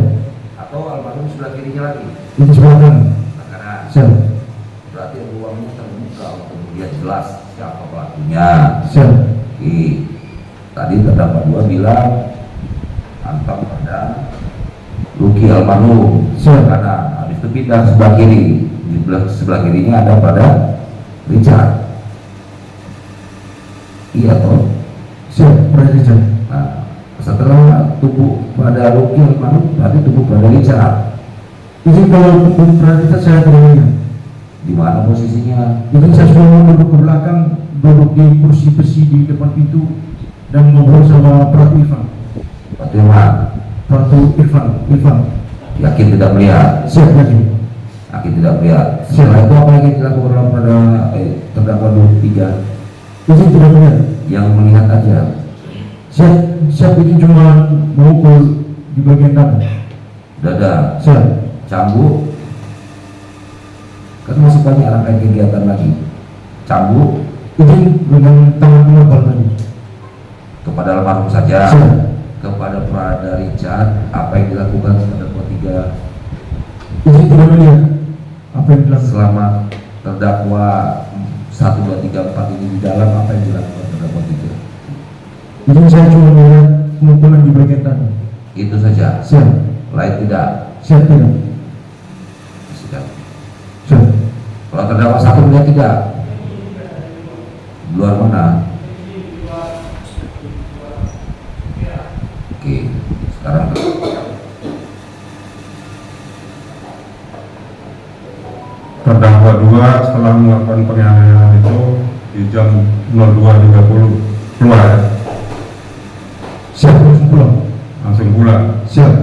Atau almarhum sebelah kirinya lagi? Izin sebelah kanan. Sebelah kanan. Siap. Berarti ruangnya terbuka untuk melihat jelas siapa pelakunya. Siap. Oke. Tadi terdakwa 2 bilang antam pada Luki almarhum Siap. kanan. Habis itu pindah sebelah kiri. Di sebelah kirinya ada pada Richard. Iya toh. Siap. Pada Richard. Nah, setelah tubuh pada Luki almarhum berarti tubuh pada Richard. Izin kalau untuk pada Richard saya tidak ingat. Di mana posisinya? Izin saya sudah duduk ke belakang, duduk di kursi besi di depan pintu dan ngobrol sama Pratu Irfan. Pratu Irfan. Yakin tidak melihat? Siap lagi. Yakin tidak melihat. Setelah itu apa yang dilakukan pada terdakwa 3? Izin tidak melihat. Yang melihat aja. Siap izin cuma memukul di bagian dada. Dada, Siap. cambuk. Kan masih banyak rangkaian kegiatan lagi. Cambuk Izin dengan tangan mengepal tadi. kepada almarhum saja. Siap. Kepada Prada Richard, apa yang dilakukan terdakwa 3 Izin tidak melihat apa yang dilakukan. selama terdakwa 1, 2, 3, 4 ini di dalam, apa yang dilakukan terdakwa 3? Izin saya cuma melihat pemukulan di bagian dada. Itu saja. Siap. Lain tidak. Siap tidak. Sudah. Siap. Kalau terdakwa 1 melihat tidak. Luar mana? Oke, sekarang terdakwa 2 setelah melakukan penganiayaan itu di jam 02.30 keluar ya? Siap langsung pulang. Langsung pulang, Siap.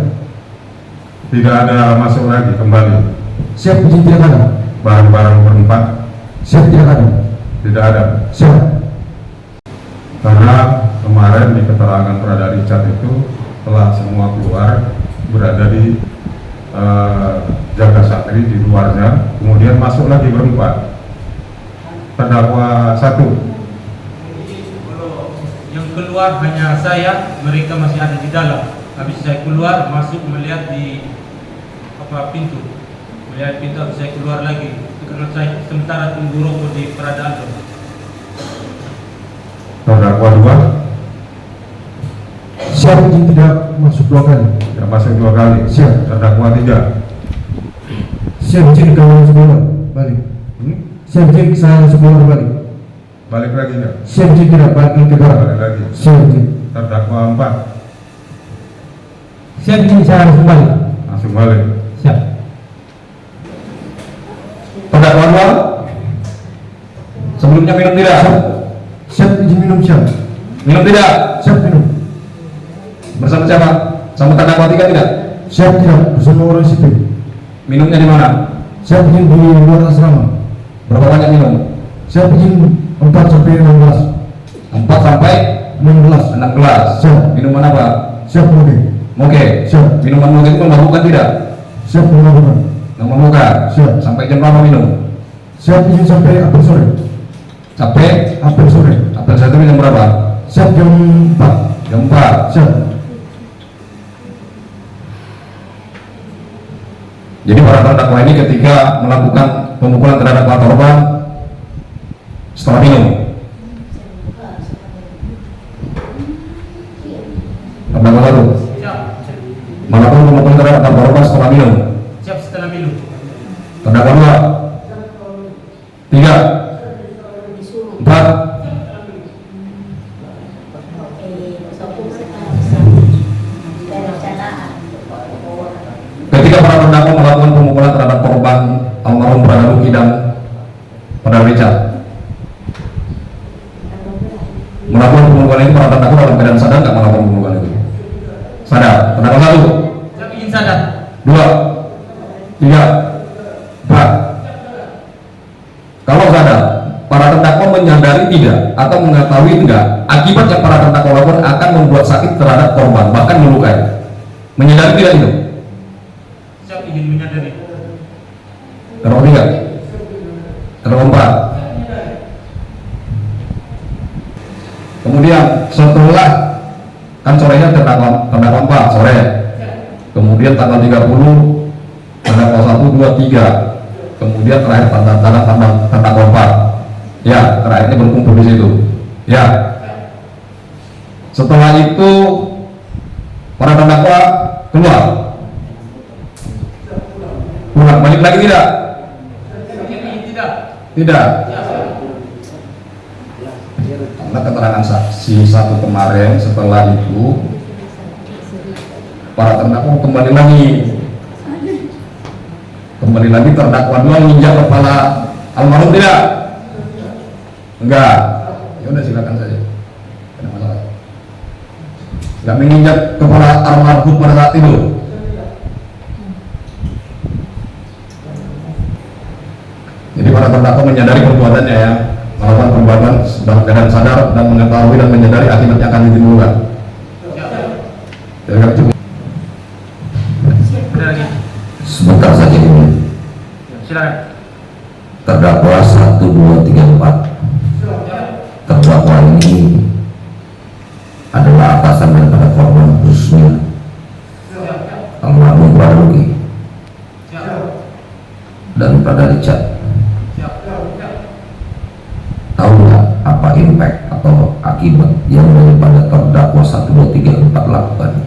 tidak ada masuk lagi kembali. Siap izin tidak ada. Barang-barang berempat Siap tidak ada. tidak ada, Siap. karena kemarin di keterangan Prada Richard itu telah semua keluar berada di jaga sakri di luarnya, kemudian masuk lagi berempat. Terdakwa 1. Yang keluar hanya saya, mereka masih ada di dalam. Habis saya keluar, masuk melihat di pintu, melihat pintu, habis saya keluar lagi. Karena saya sementara tunggu rokok di peradaan. Terdakwa 2. Siap izin tidak masuk 2 kali. Tidak masuk 2 kali. Siap. Terdakwa 3. Siap izin kalau sekolah balik. Siap izin saya sekolah balik. Balik lagi enggak? Siap izin tidak balik ke Balik dalam. lagi. Siap izin. Terdakwa 4. Siap izin saya langsung balik. Langsung balik. Siap. Terdakwa 2. Sebelumnya minum tidak? Siap izin minum siap. Minum tidak? Siap minum. Bersama siapa? Sama terdakwa 3 tidak? Siap tidak bersama orang sipil. Minumnya di mana? Siap izin di luar asrama. Berapa banyak minum? Siap izin 4 sampai 16. 4 sampai 16. 6 gelas. Siap. Minuman apa? Siap moge. Moge. Siap. Minuman moge itu memabukkan tidak? Siap melakukan. Memabukkan. Siap. Sampai jam berapa minum? Siap izin sampai apel sore. Sampai Apel sore. apel 1 jam berapa? Siap jam 4. Jam 4. Siap. Jadi para terdakwa ini ketika melakukan pemukulan terhadap pelaku korban setelah minum. Terdakwa 1. Siap. Melakukan pemukulan terhadap pelaku korban setelah minum. Siap setelah minum. Terdakwa 2. 3. 4. Ketika para terdakwa melakukan pemukulan terhadap korban almarhum Brada Luki dan Brada Richard, melakukan pemukulan itu para terdakwa dalam keadaan sadar nggak melakukan pemukulan itu? Sadar. Terdakwa 1. Siap izin sadar. 2. 3. 4. Kalau sadar, para terdakwa menyadari tidak atau mengetahui tidak akibat yang para terdakwa lakukan akan membuat sakit terhadap korban bahkan melukai. Menyadari tidak itu? Siap izin menyadari. Terdakwa 3. Terdakwa 4. Kemudian setelah kan sorenya terdakwa 4 sore. Kemudian tanggal 30 terdakwa 1, 2, 3. Kemudian terakhir terdakwa 4. Ya, terakhirnya berkumpul di situ. Ya. Setelah itu para terdakwa keluar. Pulang balik lagi tidak? Tidak. Tidak. Karena keterangan saksi 1 kemarin setelah itu para terdakwa kembali lagi terdakwa 2 menginjak kepala almarhum tidak? Enggak. Ya udah silakan saja. Tidak ada masalah. Enggak menginjak kepala almarhum pada saat itu. Jadi para terdakwa menyadari perbuatannya ya, melakukan perbuatan dalam keadaan sadar dan mengetahui dan menyadari akibat yang akan ditimbulkan. Jadi cukup. Ada lagi. Sebentar saja ini. Silakan. Terdakwa 1, 2, 3, 4. Terdakwa ini adalah atasan daripada korban khususnya almarhum Brada Luki dan Brada Richard. Tahu nggak apa impact atau akibat yang daripada terdakwa 1, 2, 3, 4 lakukan?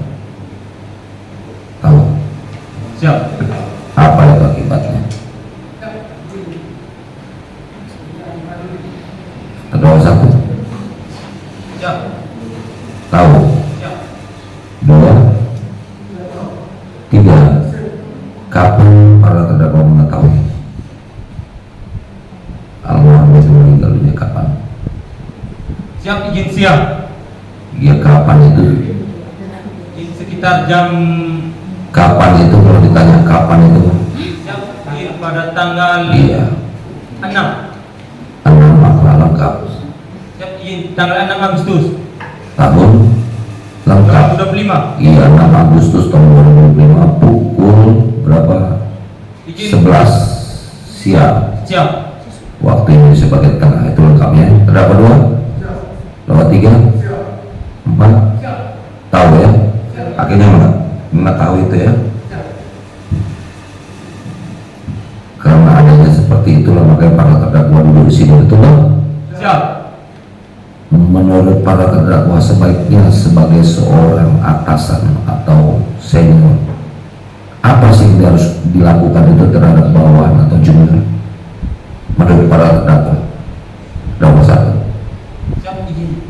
Tahu? Siap. Apa itu akibatnya? Terdakwa 1. Siap. Tahu? Siap. 2. 3. Kapan para terdakwa mengetahui almarhum itu meninggal dunia kapan? Siap izin siap. Ya kapan itu? Sekitar jam. Kapan itu kalau ditanya kapan itu? Siap izin pada tanggal Iya. 6. 6 apa lengkap? Siap izin tanggal 6 Agustus Tahun lengkap? 2025. Iya 6 Agustus tahun 2005 pukul berapa? Siap. Siap. Waktu ini sebagai tengah itu lengkapnya. Terdakwa 2, terdakwa 3, 4. Tahu ya? Akhirnya mengetahui itu ya. Karena adanya seperti itulah makanya para terdakwa duduk di sini, betul kan? Siap. Menurut para terdakwa sebaiknya sebagai seorang atasan atau senior, apa sih yang harus dilakukan itu terhadap bawahan atau junior? Menurut para terdakwa, terdakwa 1, Siap izin.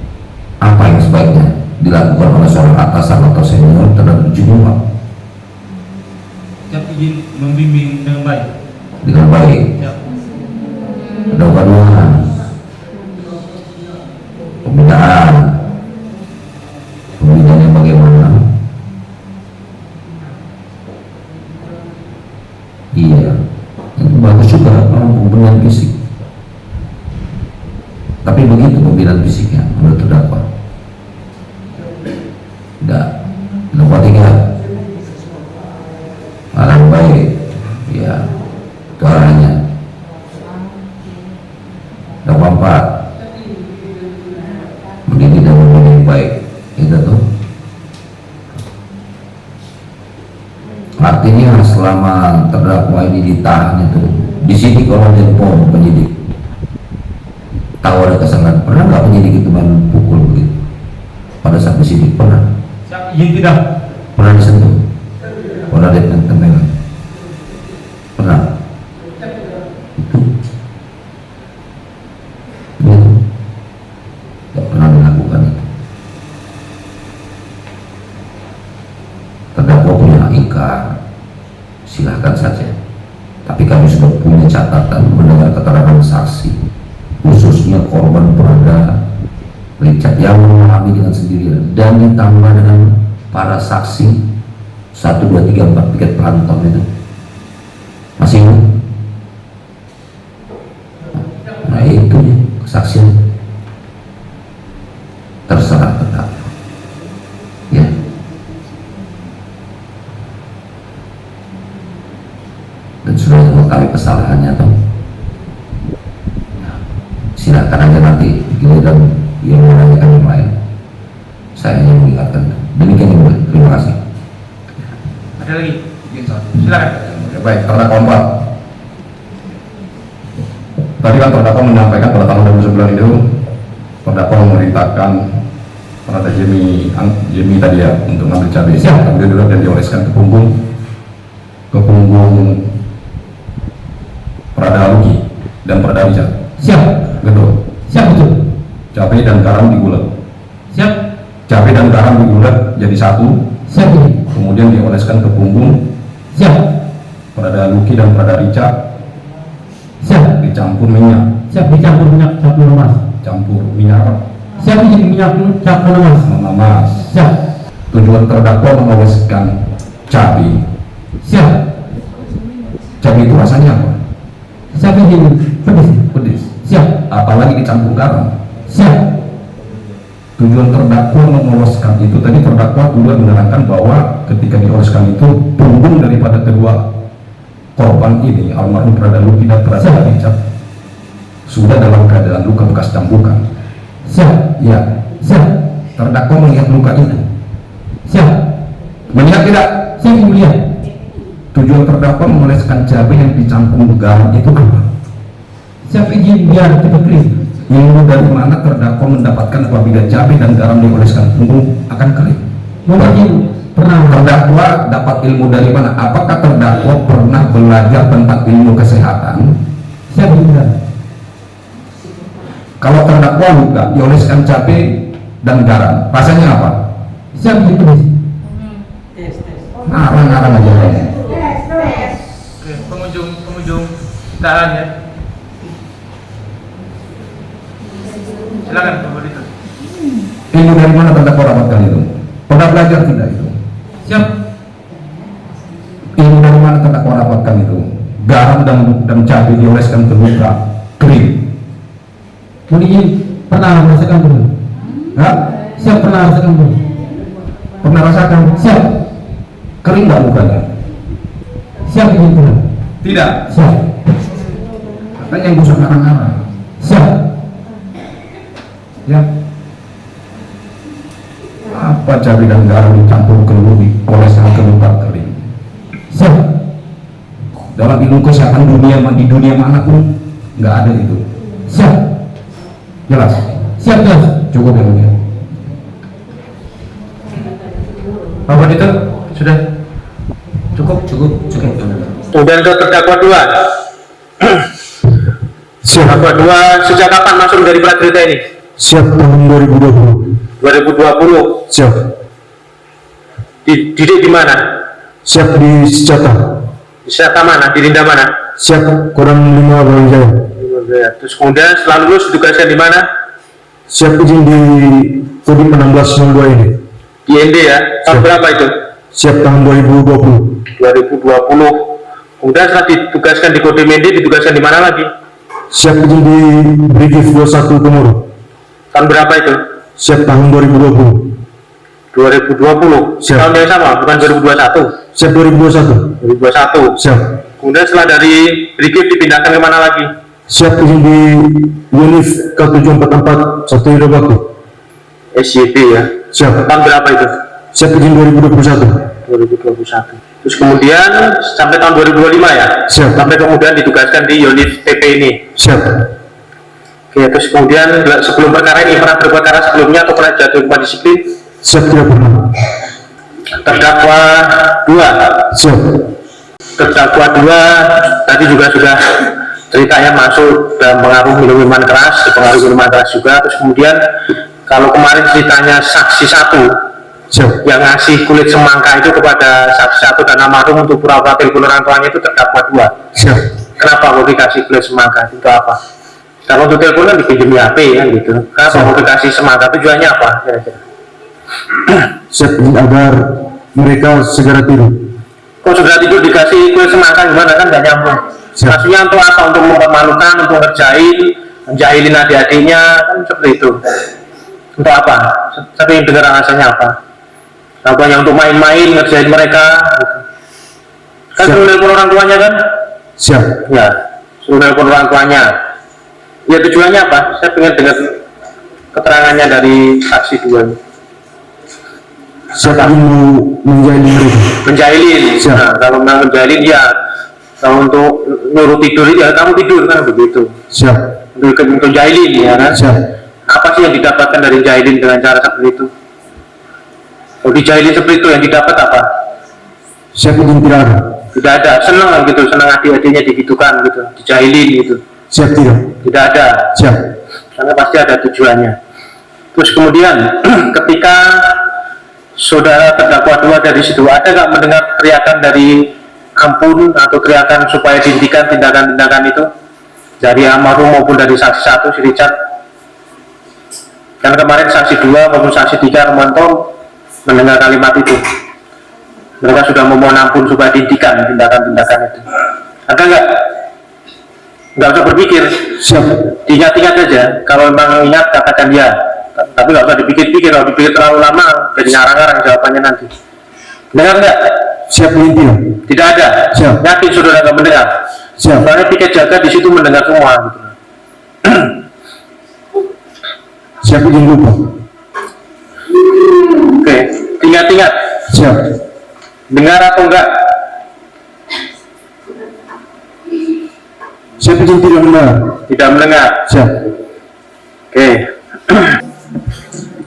apa yang sebaiknya dilakukan oleh seorang atasan atau senior terhadap junior? Siap izin membimbing dengan baik. Dengan baik. Siap. Terdakwa 2, pembinaannya bagaimana? Iya, itu bagus juga pembinaan fisik. Tapi begitu pembinaan fisiknya menurut terdakwa. Tidak. Terdakwa 3, arah baik, ya, itu arahnya. Terdakwa 4, mendidik dan membimbing baik, itu tuh. Artinya selama terdakwa ini ditahan itu disidik oleh Denpom penyidik, tahu ada kesalahan, pernah nggak penyidik itu main pukul begitu pada saat disidik? Pernah? Siap izin tidak. Pernah disentuh? Pernah ditenteng? Pernah? Itu tidak pernah dilakukan itu. Terdakwa punya ingkar, silahkan saja. Tapi kami sudah punya catatan mendengar keterangan saksi, khususnya korban Prada Richard yang mengalami dengan sendirinya, dan ditambah dengan para saksi 1, 2, 3, 4 piket pelantun itu. Masih ingat? Nah itu ya, kesaksian. Terserah terdakwa. Ya. Dan sudah mengetahui kesalahannya toh. Silakan aja nanti giliran yang menanyakan yang lain. Saya hanya mengingatkan. Demikian yang mulia. Terima kasih. Ada lagi? Silakan. Ya, baik, terdakwa 4. Tadi kan terdakwa menyampaikan pada tahun 2009 itu terdakwa memerintahkan pada Jemi tadi ya untuk mengambil cabai. Kemudian dulu dan dioleskan ke punggung Prada Luki dan Prada Richard. Siap. Betul. Siap betul. Cabai dan garam digulung. Siap. Cabai dan garam digulung jadi satu. Siap izin. Kemudian dioleskan ke punggung Siap. Prada Luki dan Prada Richard, Siap. dicampur minyak. Siap dicampur minyak campur emas. Campur minyak Siap izin minyak campur emas. menemas. Siap. Tujuan terdakwa mengoleskan cabai. Siap. Cabai itu rasanya apa? Siap izin pedes. Pedas. Siap. Apalagi dicampur garam. Siap. Tujuan terdakwa mengoleskan itu tadi terdakwa juga menerangkan bahwa ketika dioleskan itu punggung daripada kedua korban ini almarhum Prada Luki dan Prada Richard sudah dalam keadaan luka bekas cambukan. Siap. Ya, Siap. terdakwa melihat luka itu. Siap. Melihat tidak? Siap yang mulia. Tujuan terdakwa mengoleskan cabai yang dicampur garam itu apa? Siap izin biar cepat kering. Ilmu dari mana terdakwa mendapatkan apabila cabai dan garam dioleskan punggung akan kering? Mungkin pernah. Terdakwa dapat ilmu dari mana? Apakah terdakwa pernah belajar tentang ilmu kesehatan? Siap izin. Kalau terdakwa luka dioleskan cabai dan garam, rasanya apa? Siap izin pedes. Ngarang-ngarang aja. Oke, pengunjung tahan ya. Silakan Bapak Dito. Ilmu dari mana terdakwa dapatkan itu? Pernah belajar tidak itu? Siap. Ilmu dari mana terdakwa dapatkan itu? Garam dan cabai dioleskan ke luka kering. Mungkin pernah merasakan belum? Hah? Siap pernah rasakan belum? Pernah rasakan? Siap. Kering nggak lukanya? Siap izin pernah. Tidak. Siap. kan yang gusah ngarang-ngarang. Siap. Ya. Apa cabai dan garam dicampur keluri, oleskan ke luka kering. Siap. Dalam ilmu kesehatan dunia di dunia manapun nggak ada itu. Siap. Jelas? Siap, jelas. Cukup ya mulia. Bapak itu sudah cukup. Kemudian ke terdakwa 2. Terdakwa 2 sejak kapan masuk dari prajurit ini? Siap tahun 2020. 2020. Siap. Didik di mana? Siap di Secata. Di Sata mana? Di Linda mana? Siap Kodam 5 Brawijaya. Terus kemudian setelah lulus ditugaskan di mana? Siap izin di Kodim 1602 ini. Di ND ya. Tahun Siap. berapa itu? Siap tahun 2020. 2020. Kemudian setelah ditugaskan di Kodim ND ditugaskan di mana lagi? Siap izin di Brigif 21 Kemuru. Tahun berapa itu? Siap tahun 2020. 2020. Siap. Tahun yang sama, bukan 2021. Siap 2021. 2021. Siap. Kemudian setelah dari Brigif dipindahkan ke mana lagi? Siap izin di Unif K744 Satu Hidup Waktu. SYP ya. Siap. Tahun berapa itu? Siap izin 2021. 2021. Terus kemudian sampai tahun 2025 ya? Siap. Sampai kemudian ditugaskan di unit PP ini. Siap. Oke, terus kemudian sebelum perkara ini pernah berperkara sebelumnya atau pernah jatuh hukuman disiplin? Siap tidak pernah. Terdakwa 2. Siap. Terdakwa 2 tadi juga sudah ceritanya masuk dan pengaruh minuman keras, dipengaruhi minuman keras juga. Terus kemudian kalau kemarin ceritanya saksi 1 Siap. yang ngasih kulit semangka itu kepada saksi 1 dan almarhum untuk pura-pura telepon orang tuanya itu terdakwa 2. Siap. Kenapa mau dikasih kulit semangka itu apa? Kalau untuk telepon kan dipinjam HP kan gitu. Kenapa mau dikasih semangka, tujuannya apa kira-kira? Siap izin agar mereka segera tidur. Kok sudah tidur dikasih kulit semangka gimana, kan nggak nyambung. Siap. Maksudnya untuk apa? Untuk mempermalukan, untuk ngerjain, menjahilin adik-adiknya, kan seperti itu. Untuk apa? Tapi yang dengar alasannya apa? Apa yang untuk main-main, ngerjain mereka gitu. Kan Siap. suruh nelpon orang tuanya kan? Siap. Ya, suruh nelpon orang tuanya. Ya tujuannya apa? Saya pengen dengar keterangannya dari saksi 2 ini. Siap izin mau menjahili mereka. Menjahilin. Siap. Nah, kalau memang menjahilin ya, kalau untuk nyuruh tidur ya kamu tidur kan begitu. Siap. Untuk jahilin ya kan. Siap. Apa sih yang didapatkan dari jahilin dengan cara seperti itu? Kalau dijahilin seperti itu yang didapat apa? Siap izin tidak ada. Tidak ada. Senang kan gitu, senang adik-adiknya digitukan gitu, dijahilin gitu. Siap tidak. Tidak ada. Siap. Karena pasti ada tujuannya. Terus kemudian ketika saudara terdakwa 2 dari situ, ada nggak mendengar teriakan dari ampun atau teriakan supaya dihentikan tindakan-tindakan itu dari almarhum maupun dari saksi 1 si Richard? Dan kemarin saksi 2 maupun saksi 3 Romanto mendengar kalimat itu. Mereka sudah memohon ampun supaya dihentikan tindakan-tindakan itu. Ada nggak? Nggak usah berpikir. Siap. Diingat-ingat saja. Kalau memang ingat katakan ya. Tapi nggak usah dipikir-pikir. Kalau dipikir terlalu lama jadi ngarang-ngarang jawabannya nanti. Dengar nggak? Siap izin tidak. Tidak ada. Siap. Yakin saudara nggak mendengar. Siap. Soalnya piket jaga di situ mendengar semua. Gitu. Siap izin lupa. Oke. Ingat-ingat. Siap. Dengar atau enggak? Siap izin tidak mendengar. Tidak mendengar. Siap. Oke.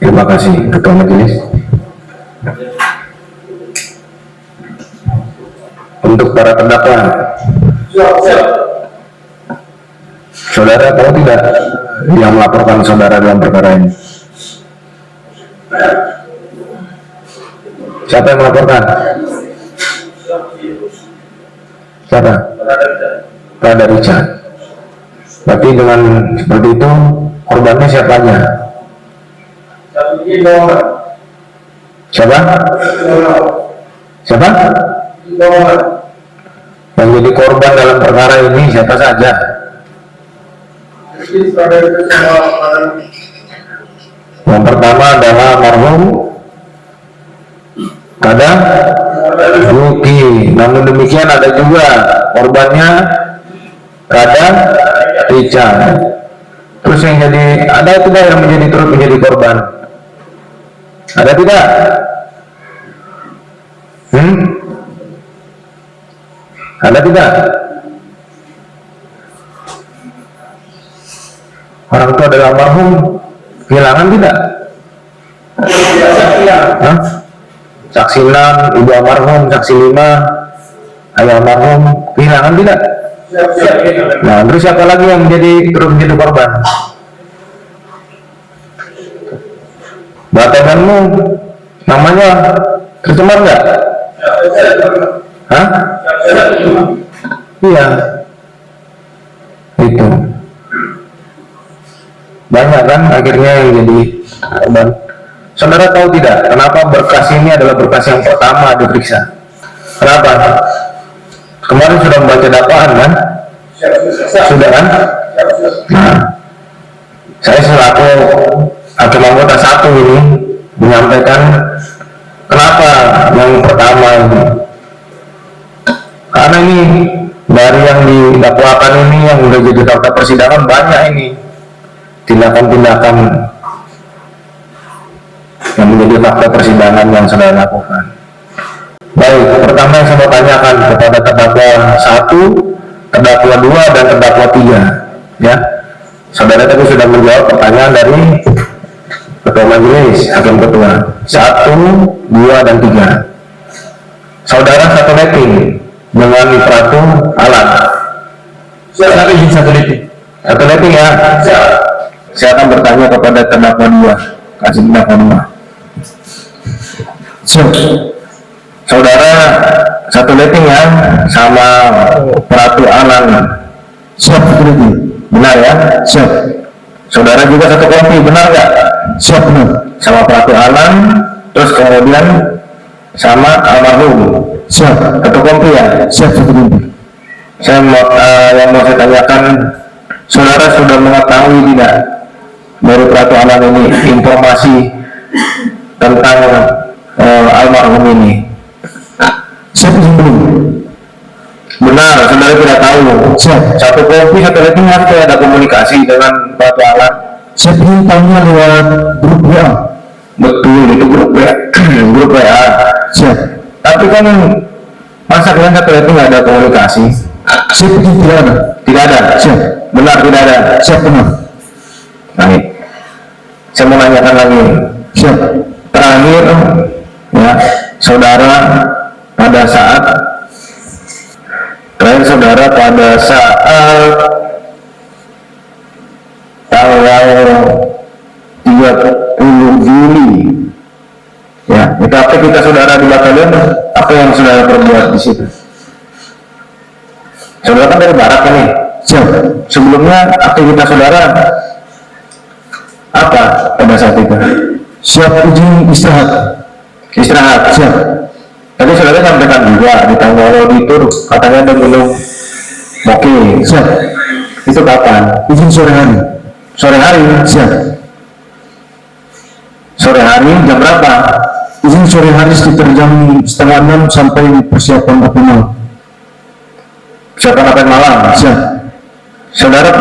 Terima kasih Ketua Majelis. Untuk para terdakwa, saudara tahu tidak yang melaporkan saudara dalam perkara ini? Siapa yang melaporkan? Siapa? Prada Richard. Berarti dengan seperti itu korbannya siapa aja? Siapa? Siapa? Yang jadi korban dalam perkara ini siapa saja? Yang pertama adalah almarhum Kada Yuki. Namun demikian ada juga korbannya Kada Richard. Terus yang jadi, ada tidak yang turut menjadi korban? Ada tidak? Ada tidak? Orang tua dari almarhum kehilangan tidak? Hah? Saksi 6, ibu almarhum, saksi 5, ayah almarhum kehilangan tidak? Nah, terus siapa lagi yang turut menjadi korban? Batanganmu namanya tercemar nggak? Hah? Iya. Itu. Banyak kan akhirnya yang jadi korban. Saudara tahu tidak kenapa berkas ini adalah berkas yang pertama diperiksa? Kenapa? Kemarin sudah membaca dakwaan kan? Sudah kan? Nah, saya selaku hakim anggota 1 ini menyampaikan kenapa yang pertama ini. Karena ini dari yang didakwakan ini yang udah jadi fakta persidangan banyak ini tindakan-tindakan yang menjadi fakta persidangan yang saudara lakukan. Baik, pertama yang saya mau tanyakan kepada terdakwa 1, terdakwa 2, dan terdakwa 3, ya. Saudara tadi sudah menjawab pertanyaan dari ketua majelis, hakim ketua 1, 2, dan 3. Saudara satu letting dengan peratu alat. Saya izin satu letting ya. Saya akan bertanya kepada terdakwa 2, kasih terdakwa 2. Saudara satu letting ya sama peratu alat. Siap benar ya? Siap. Saudara juga satu kompi, benar nggak? Siap benar. Sama peratu alat, terus kemudian sama almarhum. Siap. Satu kompi ya? Siap, satu kompi. Saya mau, yang mau saya tanyakan, saudara sudah mengetahui tidak dari peratu alat ini informasi tentang almarhum ini? Siap, belum. Benar, saudara tidak tahu. Siap. Satu kopi, satu letting harus ada komunikasi dengan peratu alat. Saya ingin tahunya lewat grup WA. Betul, itu grup WA. Grup WA. Siap. Tapi kan masa kalian satu letting nggak ada komunikasi? Siap, tidak ada. Tidak ada. Siap. Benar, tidak ada. Siap, benar. Baik. Saya mau nanyakan lagi. Siap. Terakhir, ya, saudara pada saat tanggal 30 Juli ya, itu aktivitas saudara di batalion, apa yang saudara perbuat di situ? Saudara kan dari barat ini. Siap. Sebelumnya aktivitas saudara apa pada saat itu? Siap, izin istirahat. Siap. Tadi saudara sampaikan juga di tanggal auditor katanya ada belum. Oke, siap. Itu kapan? Izin sore hari. Sore hari? Siap. Sore hari jam berapa? Izin sore hari sekitar jam 5:30 sampai persiapan optimal. Persiapan apa malam? Siap. Saudara,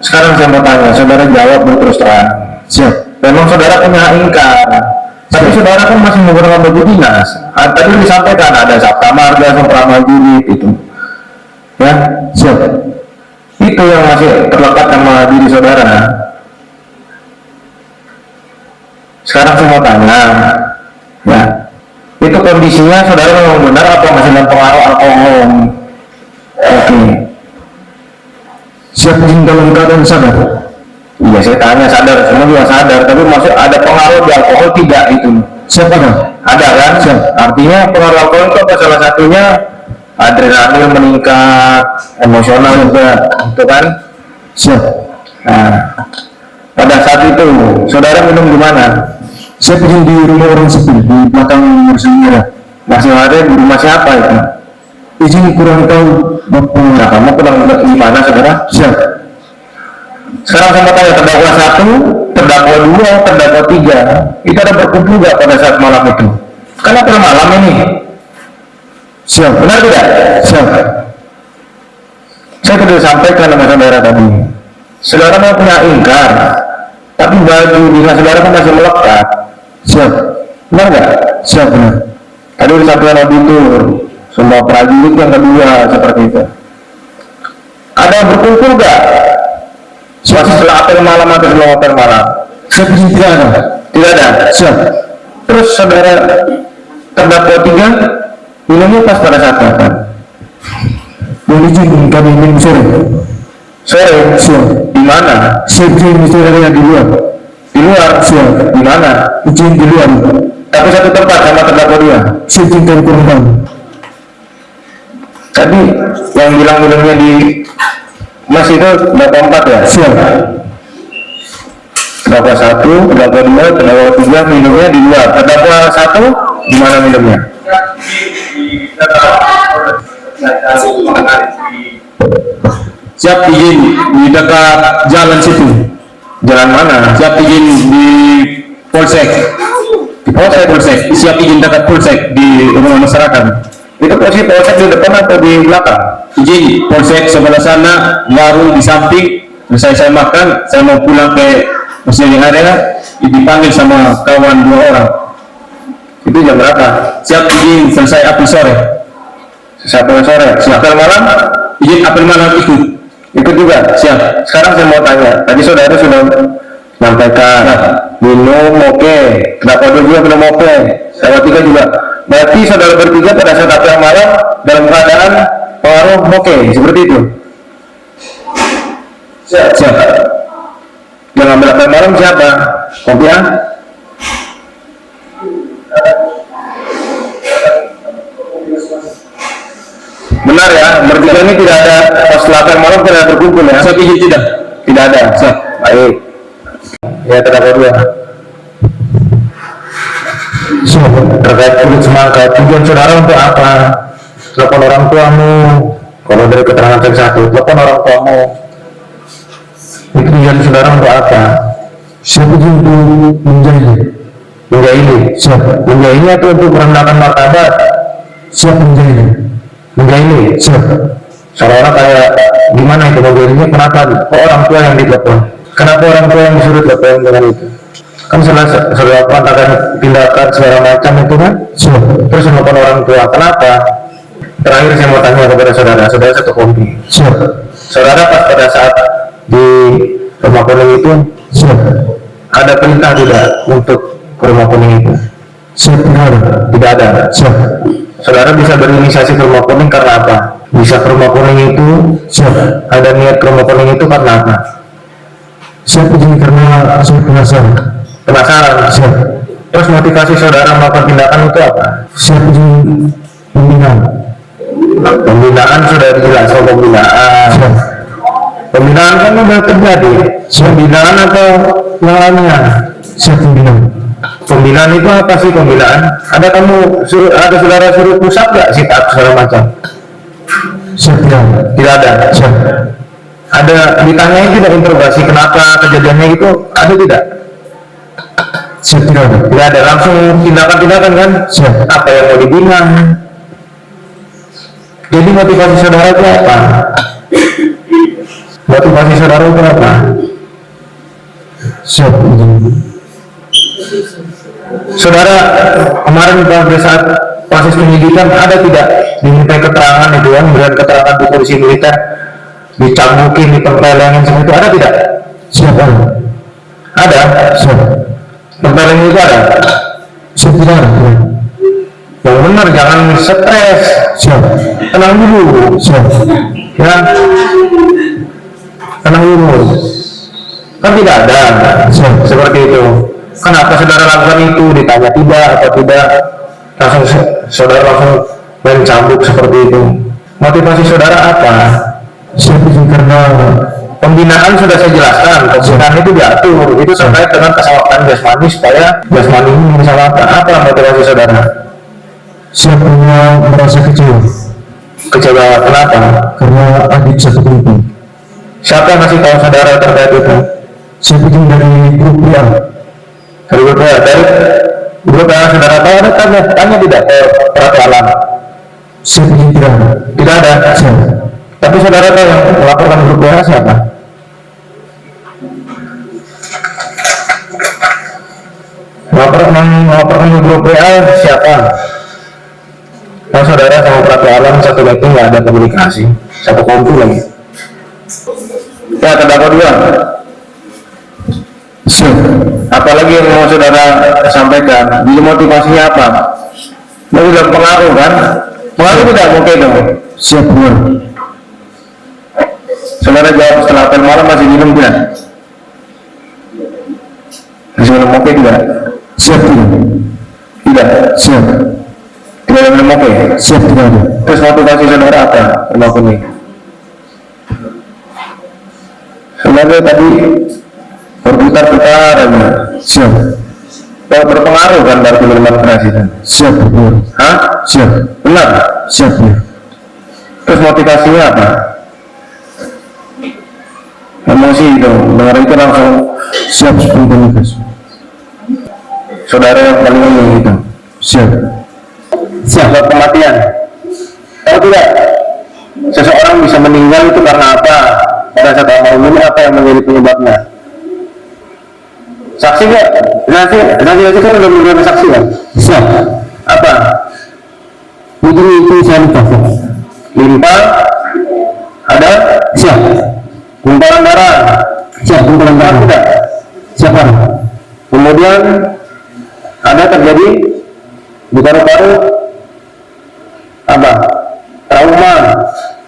sekarang saya mau tanya, saudara jawab berterus terang. Siap. Memang saudara punya ingkar, tapi saudara kan masih menggunakan baju dinas. Tadi disampaikan ada Sabta Marga, Pramajuri itu. Ya, siap. Itu yang masih terlekat sama diri saudara. Sekarang saya mau tanya, ya, itu kondisinya saudara memang benar apa masih dalam pengaruh alkohol? Oke. Siap, izin dalam keadaan sadar. Iya, saya tanya sadar, semua juga sadar, tapi masih ada pengaruh di alkohol tidak itu? Siap, ada kan? Siap. Artinya pengaruh alkohol itu apa? Salah satunya adrenalin meningkat, emosional juga, itu kan? Siap. Nah, pada saat itu saudara minum di mana? Saya pergi di rumah orang sipil di belakang Merah. Masih ada di rumah siapa itu? Izin kurang tahu Bapak. Nah, kamu kurang di mana saudara? Siap. Sekarang saya mau tanya, terdakwa 1, terdakwa 2, terdakwa 3 itu ada berkumpul nggak pada saat malam itu? Karena pada malam ini. Siap. Benar tidak? Siap. Saya sudah sampaikan sama saudara tadi. saudara mau punya ingkar, tapi baju dinas saudara kan masih melekat. Siap. Benar nggak? Siap, benar. Tadi udah satuan auditor, semua prajurit yang kedua seperti itu. Ada yang berkumpul nggak? Setelah apel malam atau sebelum apel malam? Siap, izin tidak ada. Tidak ada. Siap. Terus saudara terdakwa 3 minumnya pas pada saat kapan? Mohon izin kami minum sore. Sore. Siap. Di mana? Siap, izin saudara di luar. Di luar. Siap. Di mana? Izin di luar. Tapi satu tempat sama terdakwa 2. Siap, izin kami kurang. Tadi yang bilang minumnya di Mas itu terdakwa 4 ya? Siap. Terdakwa 1, terdakwa 2, terdakwa 3 minumnya di luar. Terdakwa 1 di mana minumnya? Siap, izin di dekat jalan situ. Jalan mana? Siap, izin di Polsek. Di Polsek. Siap, izin dekat Polsek di rumah masyarakat. Itu posisi Polsek di depan atau di belakang? Izin Polsek sebelah sana, warung di samping. Selesai saya makan, saya mau pulang ke masjid area, dipanggil sama kawan 2 orang. Itu jam berapa? Siap, izin selesai apel sore. Sampai sore. Siap. Apel malam? Izin apel malam ikut. Itu juga. Siap. Sekarang saya mau tanya. Tadi saudara sudah sampaikan minum oke. Terdakwa 2 juga minum oke. Terdakwa 3 juga. Berarti saudara bertiga pada saat apel malam dalam keadaan pengaruh oke. Seperti itu. Siap. Yang ambil apel malam siapa? Kopiah? Benar ya, bertiga ini tidak ada pas apel malam tidak ada berkumpul ya? Siap, izin tidak. Tidak ada. Siap. Baik. Ya terdakwa 2. Siap. Terkait kulit semangka, tujuan saudara untuk apa? Telepon orang tuamu. Kalau dari keterangan saksi 1, telepon orang tuamu. Itu tujuan saudara untuk apa? Siap, izin untuk menjahili. Menjahili. Siap. Menjahili atau untuk merendahkan martabat? Siap, menjahili. Menjahili. Siap. Seolah-olah kayak gimana itu menjahilinya? Kenapa? Kok orang tua yang ditelepon? Kenapa orang tua yang disuruh telepon dengan itu? Kan saudara katakan tindakan segala macam itu kan? Siap. Terus telepon orang tua. Kenapa? Terakhir saya mau tanya kepada saudara satu kompi. Siap. Saudara pas pada saat di rumah kuning itu Siap. ada perintah tidak untuk ke rumah kuning itu? Siap, tidak ada. Tidak ada. Siap. Saudara bisa berinisiasi ke rumah kuning karena apa? Bisa ke rumah kuning itu, Siap. ada niat ke rumah kuning itu karena apa? Siap, izin karena saya penasaran. Penasaran. Siap. Terus motivasi saudara melakukan tindakan itu apa? Siap, izin pembinaan. Pembinaan sudah jelas. Oh, pembinaan. Siap. Pembinaan kan sudah terjadi. Pembinaan atau yang lainnya? Siap, pembinaan. Pembinaan itu apa sih pembinaan? Ada ada saudara suruh pusat nggak sit up segala macam? Siap, tidak ada. Tidak ada. Siap. Ada ditanyai tidak interogasi kenapa kejadiannya itu? Ada tidak? Siap, tidak ada. Tidak ada. Langsung tindakan kan? Siap. Apa yang mau dibina? Jadi motivasi saudara itu apa? Motivasi saudara itu apa? Siap, izin. Saudara kemarin pada saat proses penyidikan ada tidak diminta keterangan itu kan, memberikan keterangan di polisi militer, dicambukin, ditempelengin semua itu ada tidak? Siap, ada. Ada. Siap. Tempelengin itu ada. Siap, tidak ada. Yang benar jangan stres, Siap. tenang dulu, Siap. ya, tenang dulu. Kan tidak ada. Siap. Seperti itu. Kenapa saudara lakukan itu? Ditanya tidak atau tidak, langsung saudara langsung main cambuk seperti itu. Motivasi saudara apa? Siap, izin karena Pembinaan sudah saya jelaskan. Pembinaan itu diatur, itu terkait dengan kesalahan jasmani supaya jasmani ini disalahkan. Apa motivasi saudara? siap punya merasa kecewa Kecewa kenapa? karena adik satu kumpul. Siapa yang kasih tahu saudara terkait itu? Saya izin dari grup WA. Dari grup WA, dari grup WA saudara tahu ada tanya tidak ke peraturan? Saya izin tidak ada. Tidak ada. Siap. Tapi saudara tahu yang melaporkan grup WA siapa? Grup WA siapa? Kan saudara sama Pratu Alam satu meeting nggak ada komunikasi, satu kompu lagi. Ya, terdakwa 2. Apalagi yang mau saudara sampaikan? Jadi motivasinya apa? Mau bilang pengaruh kan? Pengaruh tidak mungkin dong. Siap benar. Saudara jawab setelah apel malam masih minum tidak? Masih minum oke tidak? Siap tidak. Tidak. Siap. Tidak ada minum oke. Siap tidak ada. Terus motivasi saudara apa? Melakukan ini? Saudara tadi berputar-putar aja. Siap. Kalau berpengaruh kan berarti minuman keras itu. Siap benar. Hah? Siap. Benar? Siap benar. Terus motivasinya apa? Emosi itu, dengar itu langsung Siap spontanitas. saudara yang paling ini gitu. Siap. Sebab kematian. Tahu tidak? Seseorang bisa meninggal itu karena apa? Pada saat amal ini apa yang menjadi penyebabnya? Saksi nggak? Saksi kan udah menjadi saksi kan? Siap. Apa? Mungkin itu saya lupa. Limpa? Ada? Siap. Gumpalan darah? Siap. Gumpalan darah. Tidak? Siapa? Kemudian ada terjadi di paru-paru apa? Trauma.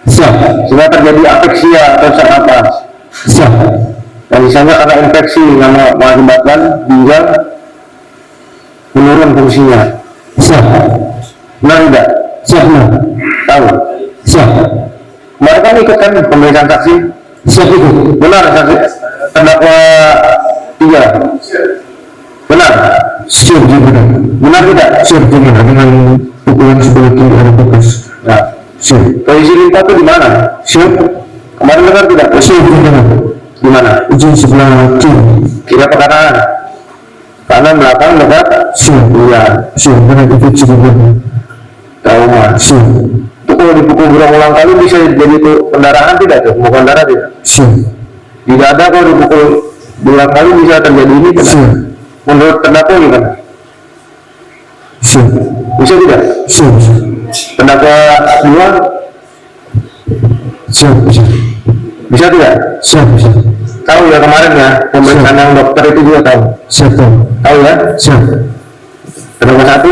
Siap. Sehingga terjadi apeksia atau sesak napas. Siap. Dan misalnya karena infeksi yang mengakibatkan ginjal menurun fungsinya. Siap. Benar tidak? Siap benar. Tahu? Siap. Mereka ikut kan pemeriksaan saksi? Siap ikut. Benar saksi? Terdakwa 3. Benar? Siap juga. Benar tidak? Siap juga dengan pukulan sebelah kiri ada bekas. Nah, Siap. posisi limpa itu di mana? Siap. Kemarin benar tidak? Siap juga. Di mana? Ujung sebelah kiri. Kiri apa kanan? Kanan, belakang, dekat? Siap. Iya. Siap. Benar infeksi juga. Trauma. Siap. Itu kalau dipukul berulang kali bisa jadi itu pendarahan tidak tuh? Bukan darah tidak? Siap. Di dada kalau dipukul berulang kali bisa terjadi ini tidak? Siap. Menurut terdakwa gimana? Siap. Bisa tidak? Siap. Terdakwa 2 Siap. Siap. bisa tidak? Siap. Siap. Tahu ya kemarin ya pemeriksaan yang dokter itu juga tahu. Siap. Tahu ya? Siap. Terdakwa 1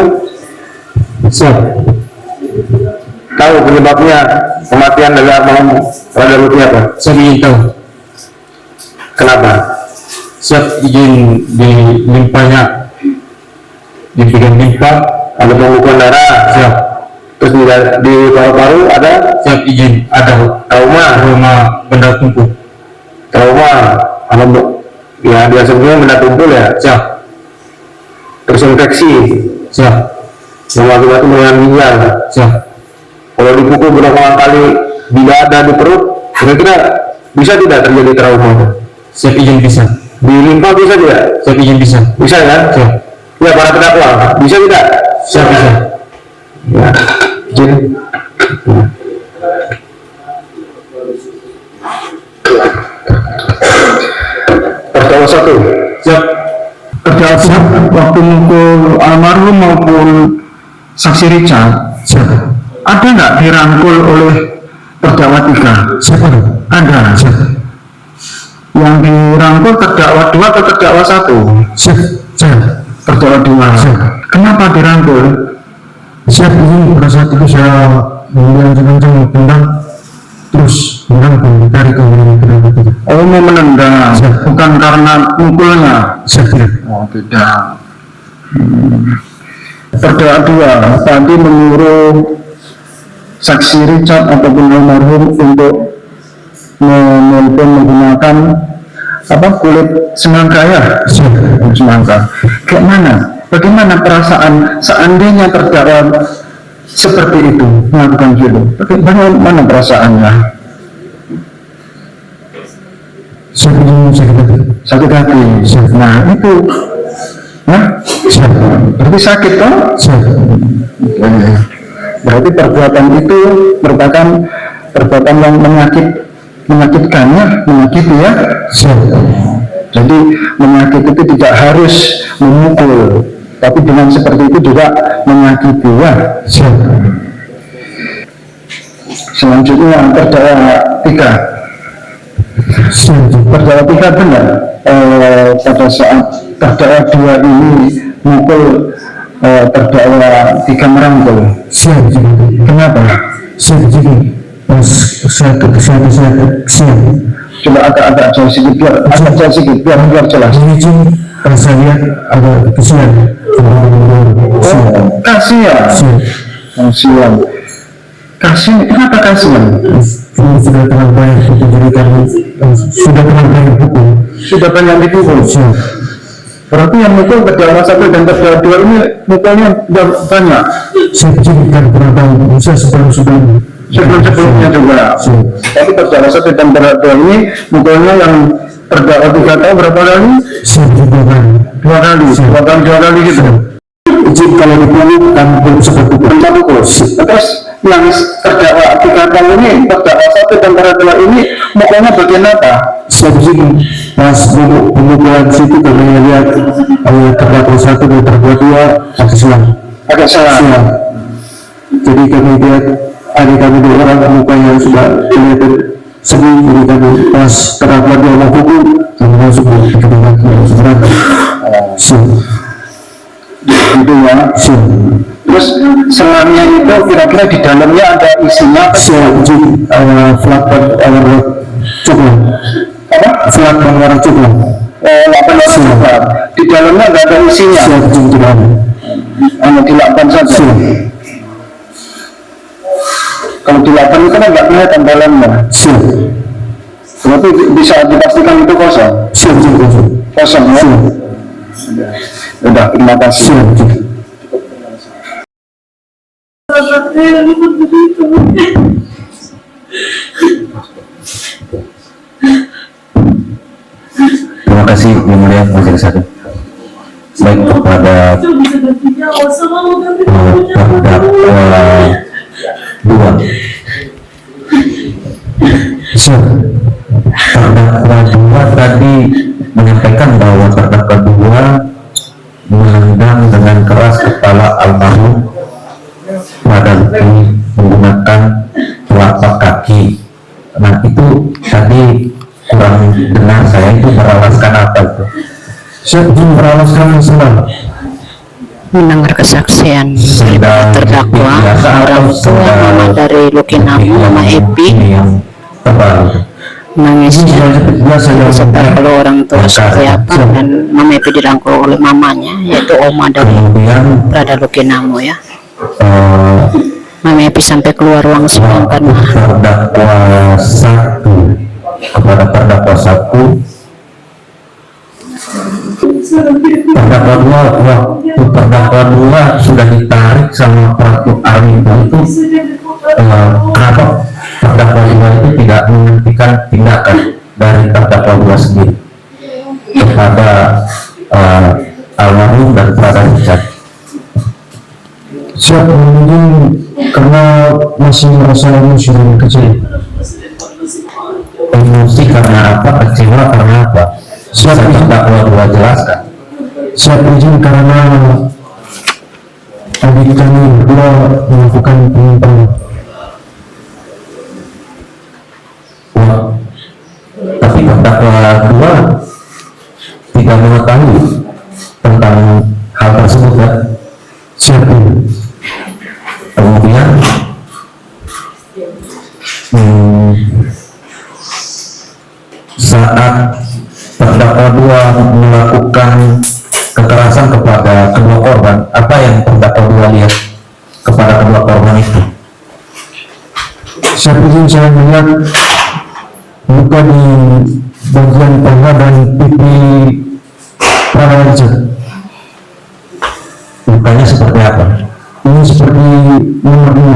Siap. tahu penyebabnya kematian dari almarhum Prada Lutfi apa? Saya ingin tahu. Kenapa? Siap izin di limpanya, di bagian limpa. Ada pembukuan darah. Siap. Terus di paru-paru ada Siap izin ada trauma. rumah benda tumpul. Trauma. Apa ya dia sebelumnya benda tumpul ya. Siap. Terus infeksi. Siap. Yang mengakibatkan dengan ginjal. Siap. Kalau dipukul berulang kali di dada, di perut, kira-kira bisa tidak terjadi trauma? Siap izin bisa. Di limpa bisa tidak? Siap izin bisa. Bisa kan? Siap. Ya para terdakwa bisa tidak? Siap bisa. Ya. Izin. Terdakwa 1. Siap. Terdakwa siap waktu mukul almarhum maupun saksi Richard. Siap. Ada nggak dirangkul oleh terdakwa 3? Siap. Ada. Siap. Yang dirangkul terdakwa 2 atau terdakwa 1? Siap. Siap. Terdakwa 2. Siap. Kenapa dirangkul? Siap izin pada saat itu saya mengambil kencang tendang terus merangkul dari kemudian itu. Oh, mau menendang, Siap. bukan karena mukulnya. Siap. Oh, beda. Terdakwa 2 tadi menyuruh saksi Richard ataupun almarhum untuk menelpon menggunakan apa kulit semangka ya, kulit semangka. Kayak mana? Bagaimana perasaan seandainya terdakwa seperti itu melakukan itu? Bagaimana perasaannya? Siap izin sakit hati. Sakit hati. Nah itu, nah, Siap. berarti sakit toh? Siap. Berarti perbuatan itu merupakan perbuatan yang menyakitkan ya, menyakiti ya. Siap. Jadi menyakiti itu tidak harus memukul, Tapi dengan seperti itu juga menyakiti ya. Selanjutnya terdakwa 3. Terdakwa 3 benar pada saat terdakwa 2 ini mukul terdakwa 3 merangkul. Kenapa? Coba agak jauh sedikit biar jelas. Saya lihat agak kesian. Kasihan. Kenapa kasihan? Ini sudah terlalu banyak dijadikan, sudah terlalu banyak pukul. Sudah banyak dipukul. Berarti yang mukul terdakwa 1 dan terdakwa 2 ini mukulnya banyak. Saya jadikan kurang tahu, saya sebelum-sebelumnya juga. Tapi terdakwa 1 dan terdakwa 2 ini mukulnya yang terdakwa 3 tahu berapa kali? 2 kali gitu. Izin kalau dipukul kan belum sempat pukul. Terus yang terdakwa 3 tahun ini, terdakwa 1 dan terdakwa ini mukulnya bagian apa? Saya begini, pas pemukulan situ kami lihat terdakwa 1 dan terdakwa 2 agak silang. Jadi kami lihat ada kami 2 orang mukanya sudah kelihatan sedih. Jadi kami pas terdakwa 2 mau pukul, kami langsung dikenakan gitu ya. Terus selangnya itu kira-kira di dalamnya ada isinya flat warna coklat. Apa? Flat warna coklat. Di dalamnya nggak ada isinya. Hanya dilakban saja. Kalau dilakban itu kan nggak kelihatan dalamnya. Berarti bisa dipastikan itu kosong. Kosong ya. Udah, terima kasih. Terima kasih Yang Mulia Majelis Hakim. Baik, kepada terdakwa 2. Terdakwa 2 tadi menyampaikan bahwa terdakwa 2 menendang dengan keras kepala almarhum pada menggunakan telapak kaki. Nah itu tadi kurang benar saya, itu beralaskan apa itu? Saya ingin beralaskan senang mendengar kesaksian dari terdakwa orang tua mama dari Lukinamo, Mama Epi, yang terbaru. nangisnya beserta kalau orang tua seperti apa, dan Mama Epi dirangkul oleh mamanya yaitu Oma dari Prada Lukinamo ya. Mama Epi sampai keluar ruang sidang karena terdakwa 1 kepada terdakwa 1, terdakwa 2 waktu terdakwa 2 sudah ditarik sama Pratu Arwinda itu, kenapa terdakwa 2 itu tidak menghentikan tindakan dari terdakwa 2 sendiri kepada almarhum dan Prada Richard? siap mungkin karena masih merasa emosi dan kecil. Emosi karena apa? Kecewa karena apa? Siap terdakwa 2 jelaskan. Siap izin karena adik kami berdua melakukan penyimpangan. Tapi terdakwa 2 tidak mengetahui tentang hal tersebut ya. Siap ini. Kemudian saat terdakwa 2 melakukan kekerasan kepada kedua korban, apa yang terdakwa 2 lihat kepada kedua korban itu? Siap izin saya melihat luka di bagian paha dan pipi Prada Richard. Lukanya seperti apa? Ini seperti nomor 2.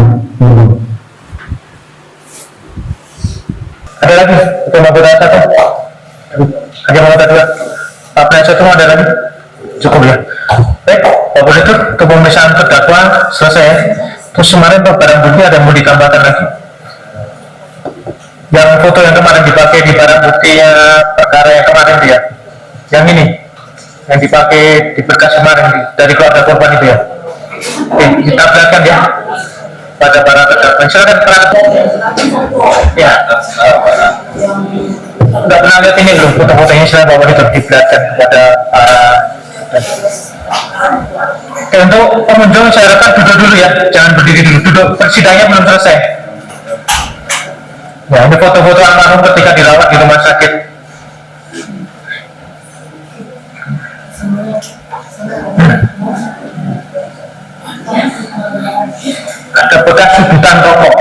Ada lagi? Itu mau berada satu? Ada mau berada 2? Pak Penasihat Hukum ada lagi? Cukup ya? Baik, Pak Begitu, pemeriksaan terdakwa selesai ya? Terus kemarin Pak, barang bukti ada yang mau ditambahkan lagi? Yang foto yang kemarin dipakai di barang bukti perkara yang kemarin dia? Yang ini? yang dipakai di berkas kemarin dari keluarga korban itu ya. Oke, kita perlihatkan ya pada para terdakwa. Silakan Pak. Ya. Enggak pernah lihat ini belum foto-fotonya, silakan Bapak itu diperlihatkan kepada para. Oke, untuk pengunjung saya harapkan duduk dulu ya, jangan berdiri dulu. Duduk, persidangannya belum selesai. Ya, ini foto-foto almarhum ketika dirawat di rumah sakit. Ada bekas sudutan rokok.